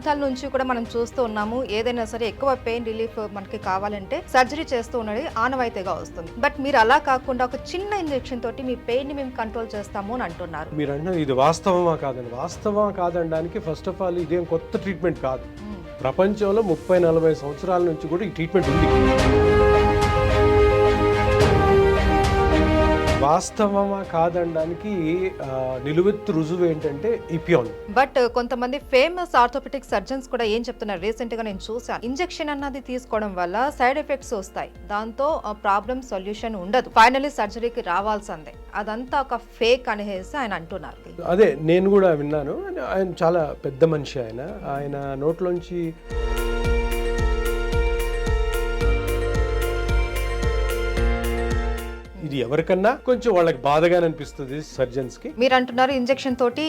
దశాబ్దాల నుంచి కూడా మనం చూస్తూ ఉన్నాము. ఏదైనా సరే ఎక్కువ పెయిన్ రిలీఫ్ మనకి కావాలంటే సర్జరీ చేస్తూ ఉన్నది ఆనవాయితీగా వస్తుంది. బట్ మీరు అలా కాకుండా ఒక చిన్న ఇంజెక్షన్ తోటి మీ పెయిన్ ని మేము కంట్రోల్ చేస్తాము అని అంటున్నారు. మీరు అన్నది ఇది వాస్తవమా కాదండి? వాస్తవమా కాదనడానికి ఫస్ట్ ఆఫ్ ఆల్ ఇదేం కొత్త ట్రీట్మెంట్ కాదు. ప్రపంచంలో 30-40 సంవత్సరాల నుంచి కూడా ఈ ట్రీట్మెంట్ ఉంది. వాస్తవమా కాదనడానికి నిలువెత్తు రుజువు ఏంటంటే ఇపియాన్. బట్ కొంతమంది ఫేమస్ ఆర్థోపెటిక్ సర్జన్స్ కూడా ఏం చెప్తున్నారు, రీసెంట్ గా నేను చూసాను, ఇంజెక్షన్ అన్నది తీసుకోవడం వల్ల సైడ్ ఎఫెక్ట్స్ వస్తాయి, దాంతో ప్రాబ్లం సొల్యూషన్ ఉండదు, ఫైనల్లీ సర్జరీకి రావాల్సిందే, అదంతా ఒక ఫేక్ అనేసి ఆయన అంటున్నారు. అదే నేను కూడా విన్నాను. ఆయన చాలా పెద్ద మనిషి. ఆయన నోట్లోంచి ఇది ఎవరికన్నా కొంచెం వాళ్ళకి బాధగా అనిపిస్తుంది సర్జన్స్ కి. మీరు అంటున్నారు ఇంజెక్షన్ తోటి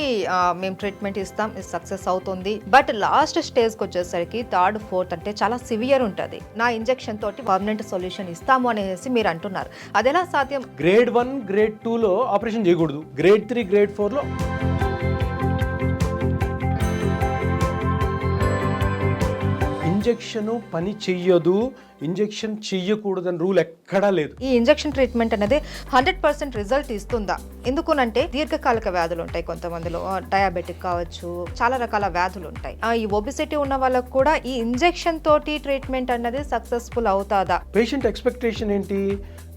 మేము ట్రీట్మెంట్ ఇస్తాం, సక్సెస్ అవుతుంది, బట్ లాస్ట్ స్టేజ్ కి వచ్చేసరికి 3rd, 4th అంటే చాలా సివియర్ ఉంటుంది, నా ఇంజెక్షన్ తోటి పర్మనెంట్ సొల్యూషన్ ఇస్తాము అనేసి మీరు అంటున్నారు. అదెలా సాధ్యం? గ్రేడ్ 1, గ్రేడ్ 2లో ఆపరేషన్ చేయకూడదు, గ్రేడ్ 3, గ్రేడ్ 4లో ఇంజెక్షన్ పని చెయ్యదు, ఇంజెక్షన్ చెయ్యకూడదని రూల్ ఎక్కడా లేదు. ఈ ఇంజెక్షన్ ట్రీట్మెంట్ అనేది 100% రిజల్ట్ ఇస్తుందా? ఎందుకునంటే దీర్ఘకాలిక వ్యాధులు ఉంటాయి కొంతమందిలో, డయాబెటిక్ కావచ్చు, చాలా రకాల వ్యాధులు ఉంటాయి. ఈ ఒబిసిటీ ఉన్న వాళ్ళకు కూడా ఈ ఇంజెక్షన్ తోటి ట్రీట్మెంట్ అన్నది సక్సెస్ఫుల్ అవుతాదా? పేషెంట్ ఎక్స్పెక్టేషన్ ఏంటి?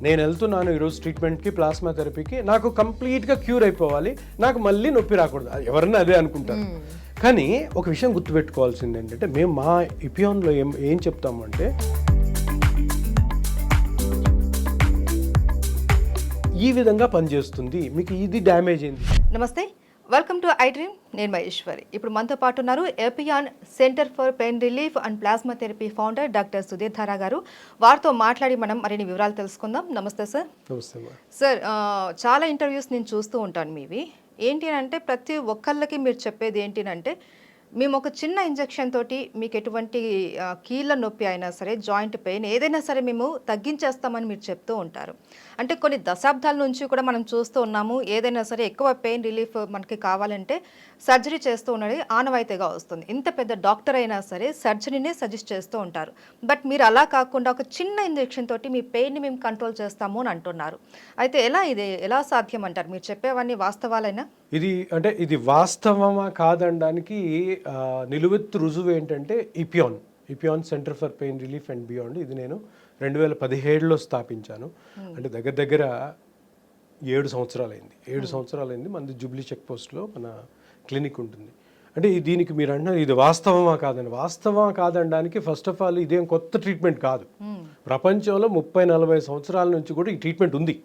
నేను వెళ్తున్నాను ఈరోజు ట్రీట్మెంట్కి, ప్లాస్మా థెరపీకి, నాకు కంప్లీట్గా క్యూర్ అయిపోవాలి, నాకు మళ్ళీ నొప్పి రాకూడదు, ఎవరన్నా అదే అనుకుంటారు. కానీ ఒక విషయం గుర్తుపెట్టుకోవాల్సింది ఏంటంటే, మేము మా ఇపియాన్లో ఏం చెప్తామంటే, ఈ విధంగా పనిచేస్తుంది, మీకు ఇది డ్యామేజ్ అయింది. నమస్తే, వెల్కమ్ టు ఐ డ్రీమ్. నేను మహేశ్వరి. ఇప్పుడు మనతో పాటు ఉన్నారు Epione centre for pain relief and plasma therapy founder doctor Sudhir Dhara garu. వారితో మాట్లాడి మనం మరిన్ని వివరాలు తెలుసుకుందాం. నమస్తే సార్. నమస్తే సార్. చాలా ఇంటర్వ్యూస్ నేను చూస్తూ ఉంటాను మీవి. ఏంటి అంటే ప్రతి ఒక్కళ్ళకి మీరు చెప్పేది ఏంటి అంటే, మేము ఒక చిన్న ఇంజెక్షన్ తోటి మీకు ఎటువంటి కీళ్ళ నొప్పి అయినా సరే, జాయింట్ పెయిన్ ఏదైనా సరే మేము తగ్గించేస్తామని మీరు చెప్తూ ఉంటారు. అంటే కొన్ని దశాబ్దాల నుంచి కూడా మనం చూస్తూ ఉన్నాము. ఏదైనా సరే ఎక్కువ పెయిన్ రిలీఫ్ మనకి కావాలంటే సర్జరీ చేస్తూ ఉన్నది ఆనవాయితీగా వస్తుంది. ఇంత పెద్ద డాక్టర్ అయినా సరే సర్జరీనే సజెస్ట్ చేస్తూ ఉంటారు. బట్ మీరు అలా కాకుండా ఒక చిన్న ఇంజెక్షన్ తోటి మీ పెయిన్ని మేము కంట్రోల్ చేస్తాము అని అంటున్నారు. అయితే ఎలా సాధ్యం అంటారు? మీరు చెప్పేవన్నీ వాస్తవాలైనా? ఇది వాస్తవమా కాదనడానికి నిలువెత్తు రుజువు ఏంటంటే Epione centre for pain relief and beyond. ఇది నేను 2017లో స్థాపించాను. అంటే దగ్గర 7 సంవత్సరాలైంది. మనది జూబ్లీ చెక్ పోస్ట్లో మన క్లినిక్ ఉంటుంది. అంటే దీనికి మీరు అంటున్నారు ఇది వాస్తవమా కాదని? వాస్తవమా కాదనడానికి ఫస్ట్ ఆఫ్ ఆల్ ఇదేం కొత్త ట్రీట్మెంట్ కాదు. ప్రపంచంలో 30-40 సంవత్సరాల నుంచి కూడా ఈ ట్రీట్మెంట్ ఉంది.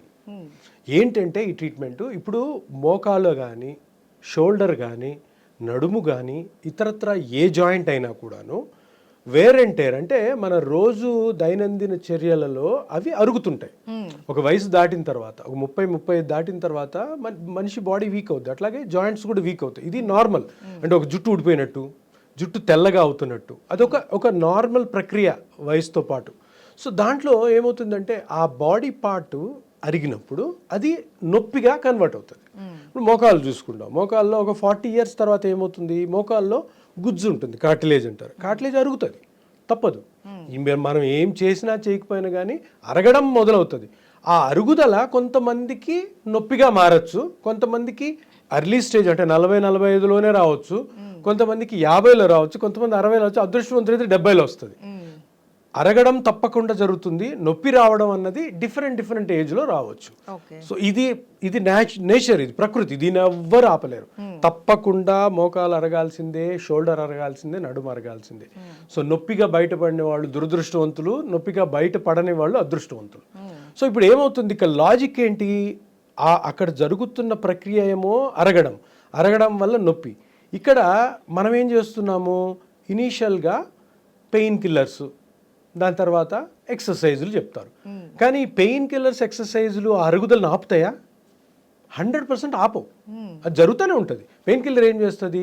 ఏంటంటే ఈ ట్రీట్మెంటు ఇప్పుడు మోకాలు కానీ, షోల్డర్ కానీ, నడుము కానీ, ఇతరత్ర ఏ జాయింట్ అయినా కూడాను వేర్ అండ్ టేర్, అంటే మన రోజు దైనందిన చర్యలలో అవి అరుగుతుంటాయి. ఒక వయసు దాటిన తర్వాత, ఒక 30-35 దాటిన తర్వాత మనిషి బాడీ వీక్ అవుతుంది, అట్లాగే జాయింట్స్ కూడా వీక్ అవుతాయి. ఇది నార్మల్. అంటే ఒక జుట్టు ఊడిపోయినట్టు, జుట్టు తెల్లగా అవుతున్నట్టు, అదొక నార్మల్ ప్రక్రియ వయసుతో పాటు. సో దాంట్లో ఏమవుతుందంటే ఆ బాడీ పార్ట్ అరిగినప్పుడు అది నొప్పిగా కన్వర్ట్ అవుతుంది. ఇప్పుడు మోకాలు చూసుకుంటాం, మోకాల్లో ఒక 40 years తర్వాత ఏమవుతుంది, మోకాల్లో గుజ్జు ఉంటుంది, కార్టిలేజ్ అంటారు. కార్టిలేజ్ అరుగుతుంది, తప్పదు. మనం ఏం చేసినా చేయకపోయినా కానీ అరగడం మొదలవుతుంది. ఆ అరుగుదల కొంతమందికి నొప్పిగా మారచ్చు, కొంతమందికి అర్లీ స్టేజ్ అంటే 40-45లోనే రావచ్చు, కొంతమందికి 50లో రావచ్చు, కొంతమంది 60లో రావచ్చు, అదృష్టవంతులైతే 70లో వస్తుంది. అరగడం తప్పకుండా జరుగుతుంది. నొప్పి రావడం అన్నది డిఫరెంట్ ఏజ్లో రావచ్చు. సో ఇది నేచర్, ఇది ప్రకృతి, దీన్ని ఎవ్వరు ఆపలేరు. తప్పకుండా మోకాలు అరగాల్సిందే, షోల్డర్ అరగాల్సిందే, నడుము అరగాల్సిందే. సో నొప్పిగా బయటపడిన వాళ్ళు దురదృష్టవంతులు, నొప్పిగా బయటపడని వాళ్ళు అదృష్టవంతులు. సో ఇప్పుడు ఏమవుతుంది, ఇక లాజిక్ ఏంటి, అక్కడ జరుగుతున్న ప్రక్రియ ఏమో అరగడం వల్ల నొప్పి. ఇక్కడ మనం ఏం చేస్తున్నాము, ఇనీషియల్గా పెయిన్ కిల్లర్స్, దాని తర్వాత ఎక్సర్సైజులు చెప్తారు. కానీ పెయిన్ కిల్లర్స్, ఎక్సర్సైజులు అరుగుదలను ఆపుతాయా? 100% ఆపవు. అది జరుగుతూనే ఉంటుంది. పెయిన్ కిల్లర్ ఏం చేస్తుంది,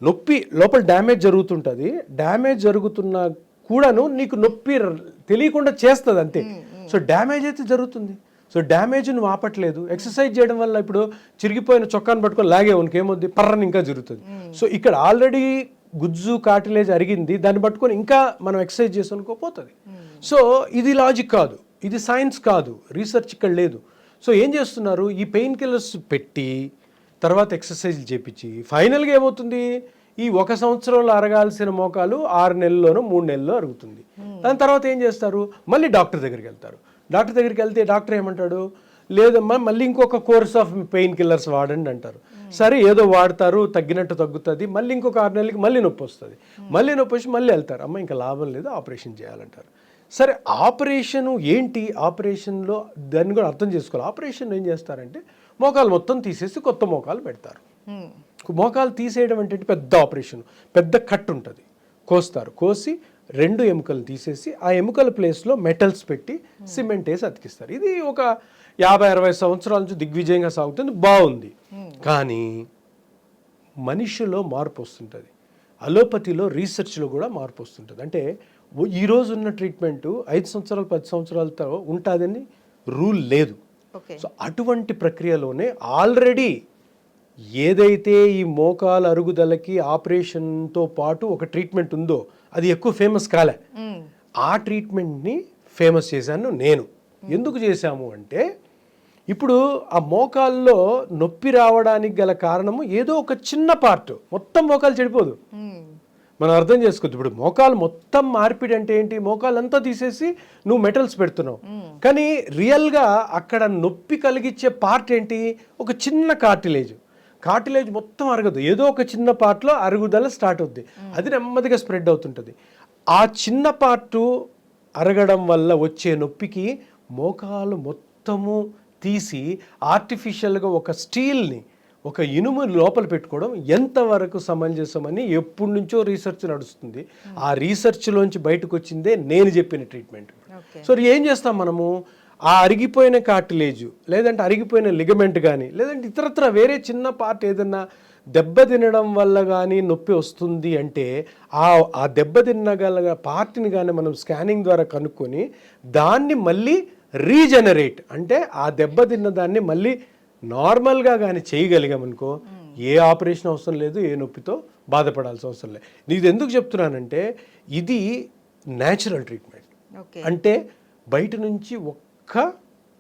నొప్పి లోపల డ్యామేజ్ జరుగుతుంటుంది, డ్యామేజ్ జరుగుతున్నా కూడాను నీకు నొప్పి తెలియకుండా చేస్తుంది అంతే. సో డ్యామేజ్ అయితే జరుగుతుంది. సో డ్యామేజ్ నువ్వు ఆపట్లేదు. ఎక్సర్సైజ్ చేయడం వల్ల ఇప్పుడు చిరిగిపోయిన చొక్కాను పట్టుకొని లాగే ఉనికి ఏమవుద్ది, పర్రని ఇంకా జరుగుతుంది. సో ఇక్కడ ఆల్రెడీ గుజ్జు కార్టిలేజ్ అరిగింది, దాన్ని పట్టుకొని ఇంకా మనం ఎక్సర్సైజ్ చేసుకొని పోతుంది. సో ఇది లాజిక్ కాదు, ఇది సైన్స్ కాదు, రీసెర్చ్ ఇక్కడ లేదు. సో ఏం చేస్తున్నారు, ఈ పెయిన్ కిల్లర్స్ పెట్టి తర్వాత ఎక్సర్సైజ్లు చేపించి ఫైనల్గా ఏమవుతుంది, ఈ 1 సంవత్సరంలో అరగాల్సిన మోకాలు 6 నెలల్లోనో 3 నెలల్లో అరుగుతుంది. దాని తర్వాత ఏం చేస్తారు, మళ్ళీ డాక్టర్ దగ్గరికి వెళ్తారు. డాక్టర్ దగ్గరికి వెళ్తే డాక్టర్ ఏమంటాడు, లేదమ్మా మళ్ళీ ఇంకొక కోర్స్ ఆఫ్ పెయిన్ కిల్లర్స్ వాడండి అంటారు. సరే ఏదో వాడతారు, తగ్గినట్టు తగ్గుతుంది, మళ్ళీ ఇంకొక 6 నెలలకి మళ్ళీ నొప్పి వస్తుంది, మళ్ళీ నొప్పి వచ్చి మళ్ళీ వెళ్తారు, అమ్మ ఇంకా లాభం లేదు ఆపరేషన్ చేయాలంటారు. సరే ఆపరేషను ఏంటి, ఆపరేషన్లో దాన్ని కూడా అర్థం చేసుకోవాలి. ఆపరేషన్ ఏం చేస్తారంటే మోకాలు మొత్తం తీసేసి కొత్త మోకాలు పెడతారు. మోకాలు తీసేయడం అంటే పెద్ద ఆపరేషన్, పెద్ద కట్ ఉంటుంది, కోస్తారు, కోసి 2 ఎముకలు తీసేసి ఆ ఎముకల ప్లేస్లో మెటల్స్ పెట్టి సిమెంట్ వేసి అతికిస్తారు. ఇది ఒక 50-60 సంవత్సరాల నుంచి దిగ్విజయంగా సాగుతుంది, బాగుంది. కానీ మనిషిలో మార్పు వస్తుంటుంది, అలోపతిలో రీసెర్చ్లో కూడా మార్పు వస్తుంటుంది. అంటే ఈరోజు ఉన్న ట్రీట్మెంటు 5 సంవత్సరాలు 10 సంవత్సరాలతో ఉంటుందని రూల్ లేదు. సో అటువంటి ప్రక్రియలోనే ఆల్రెడీ ఏదైతే ఈ మోకాలు అరుగుదలకి ఆపరేషన్తో పాటు ఒక ట్రీట్మెంట్ ఉందో అది ఎక్కువ ఫేమస్ కాలే. ఆ ట్రీట్మెంట్ని ఫేమస్ చేశాను నేను. ఎందుకు చేశాము అంటే ఇప్పుడు ఆ మోకాల్లో నొప్పి రావడానికి గల కారణము ఏదో ఒక చిన్న పార్ట్, మొత్తం మోకాలు చెడిపోదు. మనం అర్థం చేసుకోవచ్చు. ఇప్పుడు మోకాలు మొత్తం మార్పిడి అంటే ఏంటి, మోకాలు అంతా తీసేసి నువ్వు మెటల్స్ పెడుతున్నావు, కానీ రియల్గా అక్కడ నొప్పి కలిగించే పార్ట్ ఏంటి, ఒక చిన్న కార్టిలేజ్ మొత్తం అరగదు, ఏదో ఒక చిన్న పార్ట్లో అరుగుదల స్టార్ట్ అవుద్ది, అది నెమ్మదిగా స్ప్రెడ్ అవుతుంటుంది. ఆ చిన్న పార్టు అరగడం వల్ల వచ్చే నొప్పికి మోకాలు మొత్తము తీసి ఆర్టిఫిషియల్గా ఒక స్టీల్ని, ఒక ఇనుము లోపల పెట్టుకోవడం ఎంతవరకు సమంజసమని ఎప్పటి నుంచో రీసెర్చ్ నడుస్తుంది. ఆ రీసెర్చ్లోంచి బయటకు వచ్చిందే నేను చెప్పిన ట్రీట్మెంట్. సో ఏం చేస్తాం మనము, ఆ అరిగిపోయిన కార్టిలేజ్ లేదంటే అరిగిపోయిన లిగమెంట్ కానీ లేదంటే ఇతరత్ర వేరే చిన్న పార్ట్ ఏదన్నా దెబ్బ తినడం వల్ల కానీ నొప్పి వస్తుంది అంటే ఆ దెబ్బ తినగల పార్ట్ని కానీ మనం స్కానింగ్ ద్వారా కనుక్కొని దాన్ని మళ్ళీ రీజనరేట్, అంటే ఆ దెబ్బ తిన్న దాన్ని మళ్ళీ నార్మల్గా కానీ చేయగలిగామనుకో ఏ ఆపరేషన్ అవసరం లేదు, ఏ నొప్పితో బాధపడాల్సిన అవసరం లేదు. నీకు ఎందుకు చెప్తున్నానంటే ఇది న్యాచురల్ ట్రీట్మెంట్. అంటే బయట నుంచి ఒక్క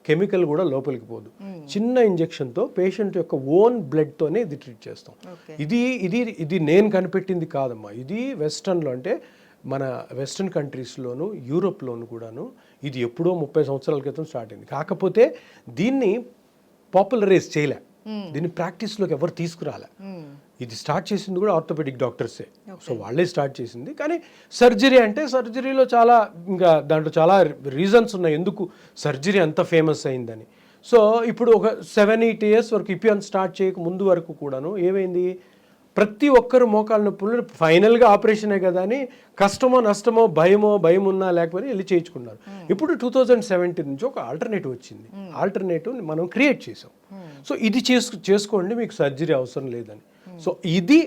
కెమికల్ కూడా లోపలికి పోదు. చిన్న ఇంజెక్షన్తో పేషెంట్ యొక్క ఓన్ బ్లడ్తోనే ఇది ట్రీట్ చేస్తాం. ఇది ఇది ఇది నేను కనిపెట్టింది కాదమ్మా, ఇది వెస్టర్న్లో, అంటే మన వెస్టర్న్ కంట్రీస్లోను యూరోప్లోను కూడాను ఇది ఎప్పుడో 30 సంవత్సరాల క్రితం స్టార్ట్ అయింది. కాకపోతే దీన్ని పాపులరైజ్ చేయలే, దీన్ని ప్రాక్టీస్లోకి ఎవరు తీసుకురాలే. ఇది స్టార్ట్ చేసింది కూడా ఆర్థోపెడిక్ డాక్టర్సే. సో వాళ్ళే స్టార్ట్ చేసింది. కానీ సర్జరీ అంటే సర్జరీలో చాలా ఇంకా దాంట్లో చాలా రీజన్స్ ఉన్నాయి ఎందుకు సర్జరీ అంత ఫేమస్ అయిందని. సో ఇప్పుడు ఒక 7-8 ఇయర్స్ వరకు ఇపియాన్ స్టార్ట్ చేయక ముందు వరకు కూడాను ఏమైంది, ప్రతి ఒక్కరు మోకాళ్ళ నొప్పులు ఫైనల్గా ఆపరేషనే కదా అని కష్టమో నష్టమో భయం ఉన్నా లేకపోతే వెళ్ళి చేయించుకున్నారు. ఇప్పుడు 2017 నుంచి ఒక ఆల్టర్నేటివ్ వచ్చింది, ఆల్టర్నేటివ్ మనం క్రియేట్ చేసాం. సో ఇది చేసుకోండి, మీకు సర్జరీ అవసరం లేదని. సో ఇది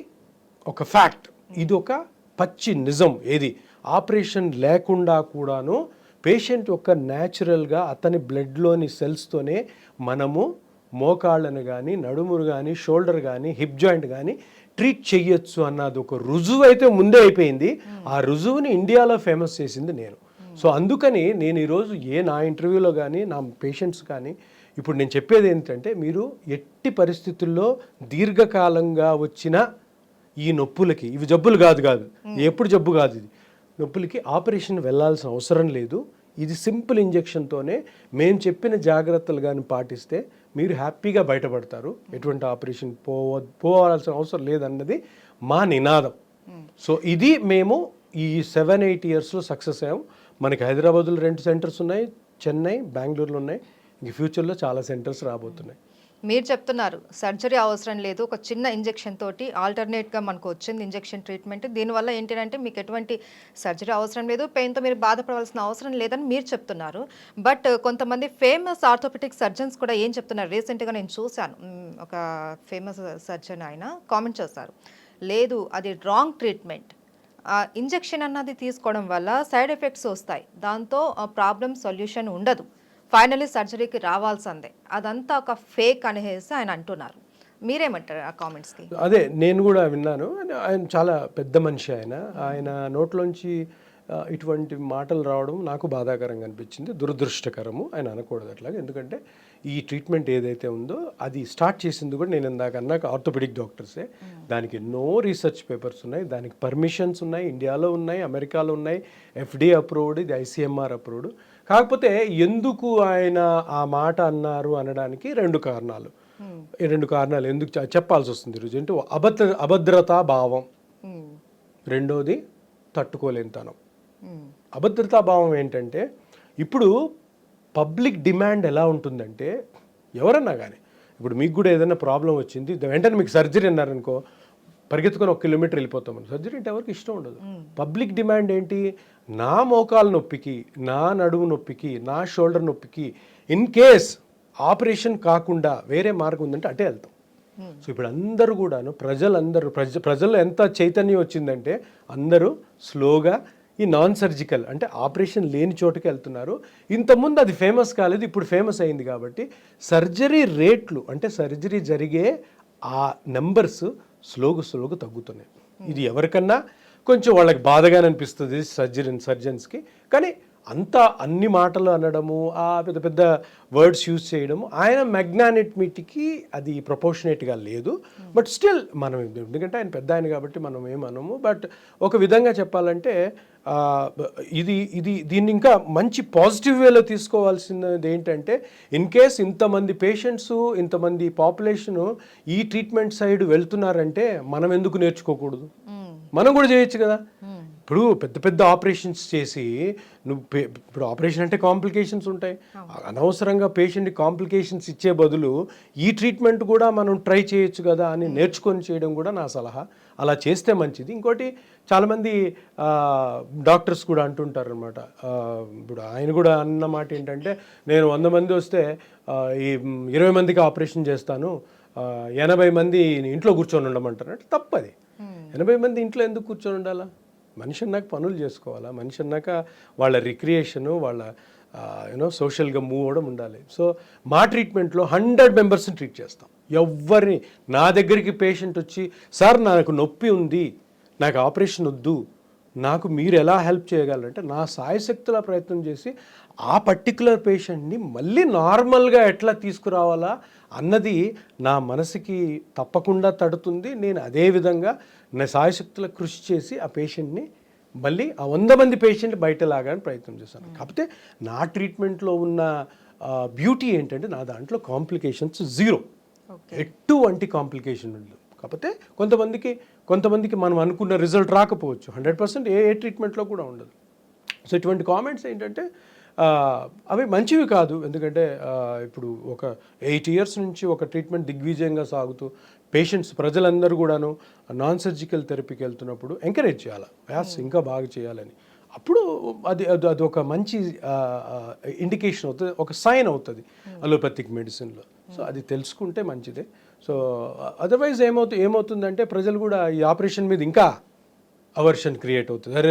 ఒక ఫ్యాక్ట్, ఇది ఒక పచ్చి నిజం. ఏది ఆపరేషన్ లేకుండా కూడాను పేషెంట్ యొక్క న్యాచురల్గా అతని బ్లడ్లోని సెల్స్తోనే మనము మోకాళ్ళను కానీ నడుమురు కానీ షోల్డర్ కానీ హిప్ జాయింట్ కానీ ట్రీట్ చెయ్యొచ్చు అన్నది ఒక రుజువు అయితే ముందే అయిపోయింది. ఆ రుజువుని ఇండియాలో ఫేమస్ చేసింది నేను. సో అందుకని నేను ఈరోజు నా ఇంటర్వ్యూలో కానీ నా పేషెంట్స్ కానీ ఇప్పుడు నేను చెప్పేది ఏంటంటే, మీరు ఎట్టి పరిస్థితుల్లో దీర్ఘకాలంగా వచ్చిన ఈ నొప్పులకి, ఇవి జబ్బులు కాదు ఎప్పుడు జబ్బు కాదు, ఇది నొప్పులకి ఆపరేషన్ వెళ్ళాల్సిన అవసరం లేదు. ఇది సింపుల్ ఇంజెక్షన్తోనే మేము చెప్పిన జాగ్రత్తలు కానీ పాటిస్తే మీరు హ్యాపీగా బయటపడతారు, ఎటువంటి ఆపరేషన్ పోవాల్సిన అవసరం లేదన్నది మా నినాదం. సో ఇది మేము ఈ 7-8 ఇయర్స్లో సక్సెస్ అయ్యాం. మనకి హైదరాబాద్లో 2 సెంటర్స్ ఉన్నాయి, చెన్నై, బెంగళూరులో ఉన్నాయి, ఇంక ఫ్యూచర్లో చాలా సెంటర్స్ రాబోతున్నాయి. మీరు చెప్తున్నారు సర్జరీ అవసరం లేదు, ఒక చిన్న ఇంజెక్షన్ తోటి ఆల్టర్నేట్గా మనకు వచ్చింది ఇంజెక్షన్ ట్రీట్మెంట్, దీనివల్ల ఏంటంటే మీకు ఎటువంటి సర్జరీ అవసరం లేదు, పెయిన్తో మీరు బాధపడవలసిన అవసరం లేదని మీరు చెప్తున్నారు. బట్ కొంతమంది ఫేమస్ ఆర్థోపెటిక్ సర్జన్స్ కూడా ఏం చెప్తున్నారు, రీసెంట్గా నేను చూశాను, ఒక ఫేమస్ సర్జన్ ఆయన కామెంట్ చేస్తారు, లేదు అది రాంగ్ ట్రీట్మెంట్, ఇంజెక్షన్ అన్నది తీసుకోవడం వల్ల సైడ్ ఎఫెక్ట్స్ వస్తాయి, దాంతో ప్రాబ్లం సొల్యూషన్ ఉండదు, ఫైనలీ సర్జరీకి రావాల్సిందే, అదంతా ఒక ఫేక్ అనేసి ఆయన అంటున్నారు. మీరేమంటారు ఆ కామెంట్స్కి? అదే నేను కూడా విన్నాను. ఆయన చాలా పెద్ద మనిషి. ఆయన నోట్లోంచి ఇటువంటి మాటలు రావడం నాకు బాధాకరంగా అనిపించింది, దురదృష్టకరము. ఆయన అనకూడదు అట్లాగా. ఎందుకంటే ఈ ట్రీట్మెంట్ ఏదైతే ఉందో అది స్టార్ట్ చేసింది కూడా నేను ఇందాక అన్నాక ఆర్థోపెడిక్ డాక్టర్సే. దానికి ఎన్నో రీసెర్చ్ పేపర్స్ ఉన్నాయి, దానికి పర్మిషన్స్ ఉన్నాయి, ఇండియాలో ఉన్నాయి, అమెరికాలో ఉన్నాయి, FDA అప్రూవ్డ్, ఇది ICMR అప్రూవ్డ్. కాకపోతే ఎందుకు ఆయన ఆ మాట అన్నారు అనడానికి రెండు కారణాలు. ఈ రెండు కారణాలు ఎందుకు చెప్పాల్సి వస్తుంది ఈరోజు అంటే అభద్రతా భావం, రెండోది తట్టుకోలేనితనం. అభద్రతా భావం ఏంటంటే ఇప్పుడు పబ్లిక్ డిమాండ్ ఎలా ఉంటుందంటే ఎవరన్నా కానీ ఇప్పుడు మీకు కూడా ఏదైనా ప్రాబ్లం వచ్చింది వెంటనే మీకు సర్జరీ అన్నారనుకో పరిగెత్తుకొని 1 కిలోమీటర్ వెళ్ళిపోతాం. సర్జరీ అంటే ఎవరికి ఇష్టం ఉండదు. పబ్లిక్ డిమాండ్ ఏంటి? నా మోకాలు నొప్పికి, నా నడుము నొప్పికి, నా షోల్డర్ నొప్పికి ఇన్ కేస్ ఆపరేషన్ కాకుండా వేరే మార్గం ఉందంటే అటే వెళ్తాం. సో ఇప్పుడు అందరూ కూడాను ప్రజల్లో ఎంత చైతన్యం వచ్చిందంటే అందరూ స్లోగా ఈ నాన్ సర్జికల్ అంటే ఆపరేషన్ లేని చోటుకి వెళ్తున్నారు. ఇంతకుముందు అది ఫేమస్ కాలేదు, ఇప్పుడు ఫేమస్ అయింది. కాబట్టి సర్జరీ రేట్లు అంటే సర్జరీ జరిగే ఆ నెంబర్స్ స్లోగా తగ్గుతున్నాయి. ఇది ఎవరికన్నా కొంచెం వాళ్ళకి బాధగానే అనిపిస్తుంది సర్జన్స్కి. కానీ అన్ని మాటలు అనడము, ఆ పెద్ద పెద్ద వర్డ్స్ యూజ్ చేయడము ఆయన మ్యాగ్నానిటీకి అది ప్రపోర్షనేట్గా లేదు. బట్ స్టిల్ మనం ఎందుకంటే ఆయన పెద్ద ఆయన కాబట్టి మనం ఏమనము. బట్ ఒక విధంగా చెప్పాలంటే దీన్ని ఇంకా మంచి పాజిటివ్ వేలో తీసుకోవాల్సినది ఏంటంటే ఇన్ కేస్ ఇంతమంది పేషెంట్స్, ఇంతమంది పాపులేషను ఈ ట్రీట్మెంట్ సైడ్ వెళ్తున్నారంటే మనం ఎందుకు నేర్చుకోకూడదు? మనం కూడా చేయొచ్చు కదా. ఇప్పుడు పెద్ద ఆపరేషన్స్ చేసి ఇప్పుడు ఆపరేషన్ అంటే కాంప్లికేషన్స్ ఉంటాయి. అనవసరంగా పేషెంట్కి కాంప్లికేషన్స్ ఇచ్చే బదులు ఈ ట్రీట్మెంట్ కూడా మనం ట్రై చేయొచ్చు కదా అని నేర్చుకొని చేయడం కూడా నా సలహా. అలా చేస్తే మంచిది. ఇంకోటి చాలామంది డాక్టర్స్ కూడా అంటుంటారు అనమాట. ఇప్పుడు ఆయన కూడా అన్న మాట ఏంటంటే నేను 100 మంది వస్తే ఈ 20 మందికి ఆపరేషన్ చేస్తాను, 80 మంది ఇంట్లో కూర్చొని ఉండమంటారు అంటే తప్పది. 80 మంది ఇంట్లో ఎందుకు కూర్చొని ఉండాలా? మనిషి అన్నాక పనులు చేసుకోవాలా, మనిషి అన్నాక వాళ్ళ రిక్రియేషను, వాళ్ళ సోషల్గా మూవ్ అవ్వడం ఉండాలి. సో మా ట్రీట్మెంట్లో 100 మెంబర్స్ని ట్రీట్ చేస్తాం. ఎవరిని నా దగ్గరికి పేషెంట్ వచ్చి సార్ నాకు నొప్పి ఉంది, నాకు ఆపరేషన్ వద్దు, నాకు మీరు ఎలా హెల్ప్ చేయగలరంటే నా సాయశక్తుల ప్రయత్నం చేసి ఆ పర్టికులర్ పేషెంట్ని మళ్ళీ నార్మల్గా ఎట్లా తీసుకురావాలా అన్నది నా మనసుకి తప్పకుండా తడుతుంది. నేను అదే విధంగా నా సాయశక్తుల కృషి చేసి ఆ పేషెంట్ని మళ్ళీ ఆ 100 మంది పేషెంట్ బయట లాగానే ప్రయత్నం చేశాను. కాకపోతే నా ట్రీట్మెంట్లో ఉన్న బ్యూటీ ఏంటంటే నా దాంట్లో కాంప్లికేషన్స్ 0, ఎటువంటి కాంప్లికేషన్ ఉండదు. కాకపోతే కొంతమందికి మనం అనుకున్న రిజల్ట్ రాకపోవచ్చు. 100% ఏ ట్రీట్మెంట్లో కూడా ఉండదు. సో ఇటువంటి కామెంట్స్ ఏంటంటే అవి మంచివి కాదు. ఎందుకంటే ఇప్పుడు ఒక 8 years నుంచి ఒక ట్రీట్మెంట్ దిగ్విజయంగా సాగుతూ పేషెంట్స్ ప్రజలందరూ కూడాను నాన్ సర్జికల్ థెరపీకి వెళ్తున్నప్పుడు ఎంకరేజ్ చేయాలి, ఇంకా బాగా చేయాలని. అప్పుడు అది ఒక మంచి ఇండికేషన్ అవుతుంది, ఒక సైన్ అవుతుంది అలోపతిక్ మెడిసిన్లో. సో అది తెలుసుకుంటే మంచిదే. సో అదర్వైజ్ ఏమవుతుందంటే ప్రజలు కూడా ఈ ఆపరేషన్ మీద ఇంకా అవర్షన్ క్రియేట్ అవుతుంది. అరే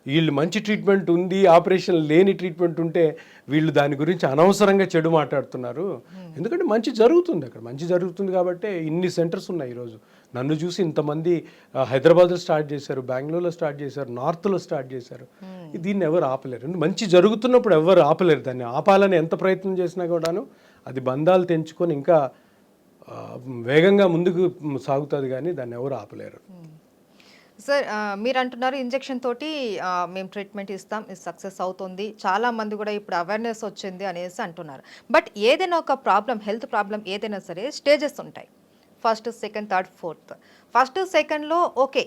వీళ్ళు మంచి ట్రీట్మెంట్ ఉంది, ఆపరేషన్ లేని ట్రీట్మెంట్ ఉంటే వీళ్ళు దాని గురించి అనవసరంగా చెడు మాట్లాడుతున్నారు. ఎందుకంటే మంచి జరుగుతుంది, అక్కడ మంచి జరుగుతుంది కాబట్టి ఇన్ని సెంటర్స్ ఉన్నాయి. ఈరోజు నన్ను చూసి ఇంతమంది హైదరాబాద్లో స్టార్ట్ చేశారు, బెంగళూరులో స్టార్ట్ చేశారు, నార్త్లో స్టార్ట్ చేశారు. దీన్ని ఎవరు ఆపలేరు. మంచి జరుగుతున్నప్పుడు ఎవరు ఆపలేరు. దాన్ని ఆపాలని ఎంత ప్రయత్నం చేసినా కూడాను అది బంధాలు తెంచుకొని ఇంకా వేగంగా ముందుకు సాగుతుంది, కానీ దాన్ని ఎవరు ఆపలేరు. సార్ మీరు అంటున్నారు ఇంజెక్షన్ తోటి మేము ట్రీట్మెంట్ ఇస్తాం, ఇది సక్సెస్ అవుతుంది, చాలా మంది కూడా ఇప్పుడు అవేర్నెస్ వచ్చింది అనేసి అంటున్నారు. బట్ ఏదైనా ఒక ప్రాబ్లం, హెల్త్ ప్రాబ్లం ఏదైనా సరే స్టేజెస్ ఉంటాయి. 1st, 2nd, 3rd, 4th. 1st, 2ndలో okay,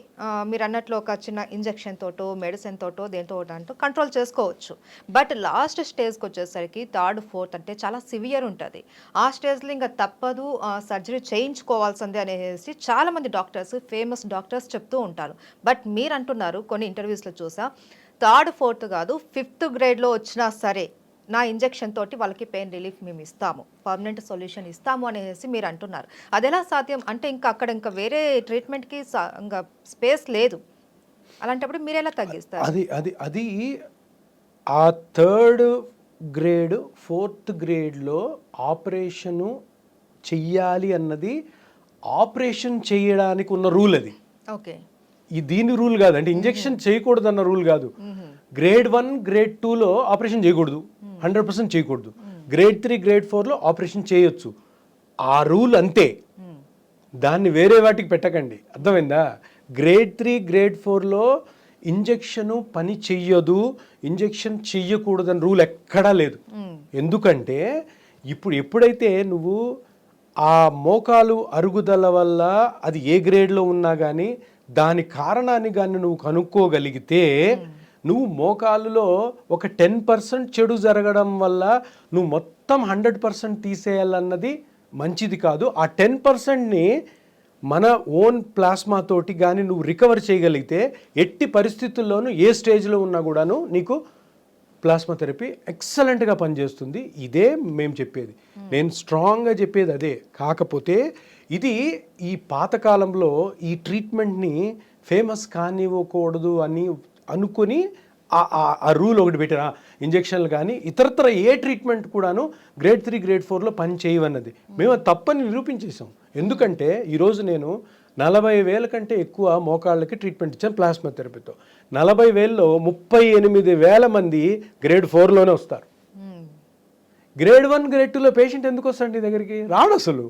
మీరు అన్నట్లు ఒక చిన్న ఇంజెక్షన్ తోటో మెడిసిన్ తోటో దేంతో అంటూ కంట్రోల్ చేసుకోవచ్చు. బట్ లాస్ట్ స్టేజ్కి వచ్చేసరికి 3rd, 4th అంటే చాలా సివియర్ ఉంటుంది. ఆ స్టేజ్లో ఇంకా తప్పదు, సర్జరీ చేయించుకోవాల్సిందే అనేసి చాలామంది డాక్టర్స్, ఫేమస్ డాక్టర్స్ చెప్తూ ఉంటారు. బట్ మీరు అంటున్నారు కొన్ని ఇంటర్వ్యూస్లో చూసా 3rd, 4th కాదు 5th గ్రేడ్లో వచ్చినా సరే నా ఇంజెక్షన్ తోటి వాళ్ళకి పెయిన్ రిలీఫ్ మేము ఇస్తాము, పర్మనెంట్ సొల్యూషన్ ఇస్తాము అనేసి మీరు అంటున్నారు. అది ఎలా సాధ్యం? అంటే ఇంకా వేరే ట్రీట్మెంట్కి ఇంకా స్పేస్ లేదు. అలాంటప్పుడు మీరు ఎలా తగ్గిస్తారు? అది ఆ 3rd గ్రేడ్ 4th గ్రేడ్లో ఆపరేషను చెయ్యాలి అన్నది ఆపరేషన్ చేయడానికి ఉన్న రూల్ అది. ఓకే. ఈ దీని రూల్ కాదు, అంటే ఇంజెక్షన్ చేయకూడదు అన్న రూల్ కాదు. గ్రేడ్ 1 గ్రేడ్ 2లో ఆపరేషన్ చేయకూడదు, 100% చేయకూడదు. గ్రేడ్ 3 గ్రేడ్ 4లో ఆపరేషన్ చేయొచ్చు. ఆ రూల్ అంతే, దాన్ని వేరే వాటికి పెట్టకండి, అర్థమైందా? గ్రేడ్ 3 గ్రేడ్ 4లో ఇంజెక్షన్ పని చెయ్యదు, ఇంజెక్షన్ చెయ్యకూడదని రూల్ ఎక్కడా లేదు. ఎందుకంటే ఇప్పుడు ఎప్పుడైతే నువ్వు ఆ మోకాలు అరుగుదల వల్ల అది ఏ గ్రేడ్లో ఉన్నా కానీ దాని కారణాన్ని కానీ నువ్వు కనుక్కోగలిగితే, నువ్వు మోకాలులో ఒక 10% చెడు జరగడం వల్ల నువ్వు మొత్తం 100% తీసేయాలన్నది మంచిది కాదు. ఆ 10%ని మన ఓన్ ప్లాస్మా తోటి కానీ నువ్వు రికవర్ చేయగలిగితే ఎట్టి పరిస్థితుల్లోనూ ఏ స్టేజ్లో ఉన్నా కూడాను నీకు ప్లాస్మా థెరపీ ఎక్సలెంట్గా పనిచేస్తుంది. ఇదే మేము చెప్పేది, నేను స్ట్రాంగ్గా చెప్పేది అదే. కాకపోతే ఇది ఈ పాతకాలంలో ఈ ట్రీట్మెంట్ని ఫేమస్ కానివ్వకూడదు అని అనుకొని ఆ రూల్ ఒకటి పెట్టారు. ఇంజెక్షన్లు కానీ ఇతరత్ర ఏ ట్రీట్మెంట్ కూడాను గ్రేడ్ 3 గ్రేడ్ 4లో పని చేయవన్నది మేము అది తప్పని నిరూపించేసాం. ఎందుకంటే ఈరోజు నేను 40,000 కంటే ఎక్కువ మోకాళ్ళకి ట్రీట్మెంట్ ఇచ్చాను ప్లాస్మా థెరపీతో. 40,000లో 38,000 మంది గ్రేడ్ 4లోనే వస్తారు. గ్రేడ్ 1 గ్రేడ్ 2లో పేషెంట్ ఎందుకు వస్తాడు నీ దగ్గరికి? రాడు అసలు.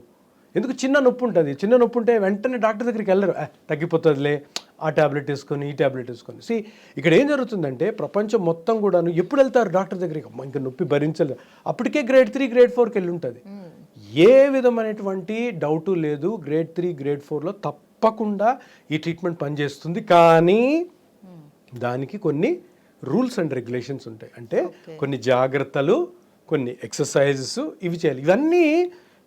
ఎందుకు? చిన్న నొప్పి ఉంటుంది. చిన్న నొప్పి ఉంటే వెంటనే డాక్టర్ దగ్గరికి వెళ్ళరు, తగ్గిపోతుందిలే, ఆ ట్యాబ్లెట్ వేసుకొని ఈ ట్యాబ్లెట్ వేసుకొని. ఇక్కడ ఏం జరుగుతుందంటే ప్రపంచం మొత్తం కూడాను ఎప్పుడు వెళ్తారు డాక్టర్ దగ్గరికి? ఇంకా నొప్పి భరించలేదు, అప్పటికే గ్రేడ్ 3 గ్రేడ్ 4కి వెళ్ళి ఉంటుంది. ఏ విధమైనటువంటి డౌటు లేదు, గ్రేడ్ 3 గ్రేడ్ 4లో తప్పకుండా ఈ ట్రీట్మెంట్ పనిచేస్తుంది. కానీ దానికి కొన్ని రూల్స్ అండ్ రెగ్యులేషన్స్ ఉంటాయి. అంటే కొన్ని జాగ్రత్తలు, కొన్ని ఎక్సర్సైజెస్ ఇవి చేయాలి. ఇవన్నీ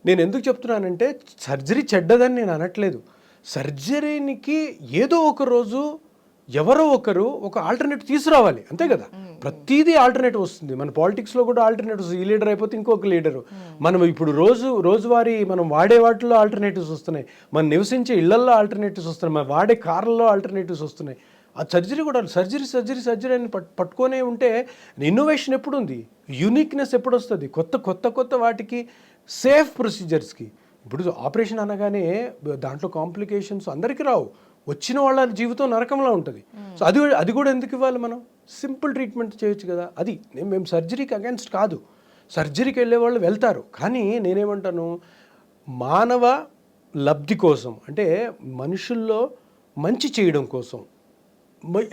నేను ఎందుకు చెప్తున్నానంటే సర్జరీ చెడ్డదని నేను అనట్లేదు. సర్జరీనికి ఏదో ఒక రోజు ఎవరో ఒకరు ఒక ఆల్టర్నేటివ్ తీసుకురావాలి, అంతే కదా. ప్రతిదీ ఆల్టర్నేటివ్ వస్తుంది. మన పాలిటిక్స్లో కూడా ఆల్టర్నేటివ్స్, ఈ లీడర్ అయిపోతే ఇంకొక లీడరు. మనం ఇప్పుడు రోజువారీ మనం వాడే వాటిలో ఆల్టర్నేటివ్స్ వస్తున్నాయి, మనం నివసించే ఇళ్లల్లో ఆల్టర్నేటివ్స్ వస్తున్నాయి, మనం వాడే కార్లలో ఆల్టర్నేటివ్స్ వస్తున్నాయి. ఆ సర్జరీ కూడా సర్జరీ అని పట్టుకొనే ఉంటే ఇన్నోవేషన్ ఎప్పుడు ఉంది, యూనిక్నెస్ ఎప్పుడు వస్తుంది, కొత్త వాటికి, సేఫ్ ప్రొసీజర్స్కి. ఇప్పుడు ఆపరేషన్ అనగానే దాంట్లో కాంప్లికేషన్స్ అందరికీ రావు, వచ్చిన వాళ్ళ జీవితం నరకంలో ఉంటుంది. సో అది కూడా ఎందుకు ఇవ్వాలి? మనం సింపుల్ ట్రీట్మెంట్ చేయొచ్చు కదా. అది మేము సర్జరీకి అగెన్స్ట్ కాదు, సర్జరీకి వెళ్ళే వాళ్ళు వెళ్తారు. కానీ నేనేమంటాను, మానవ లబ్ధి కోసం, అంటే మనుషుల్లో మంచి చేయడం కోసం,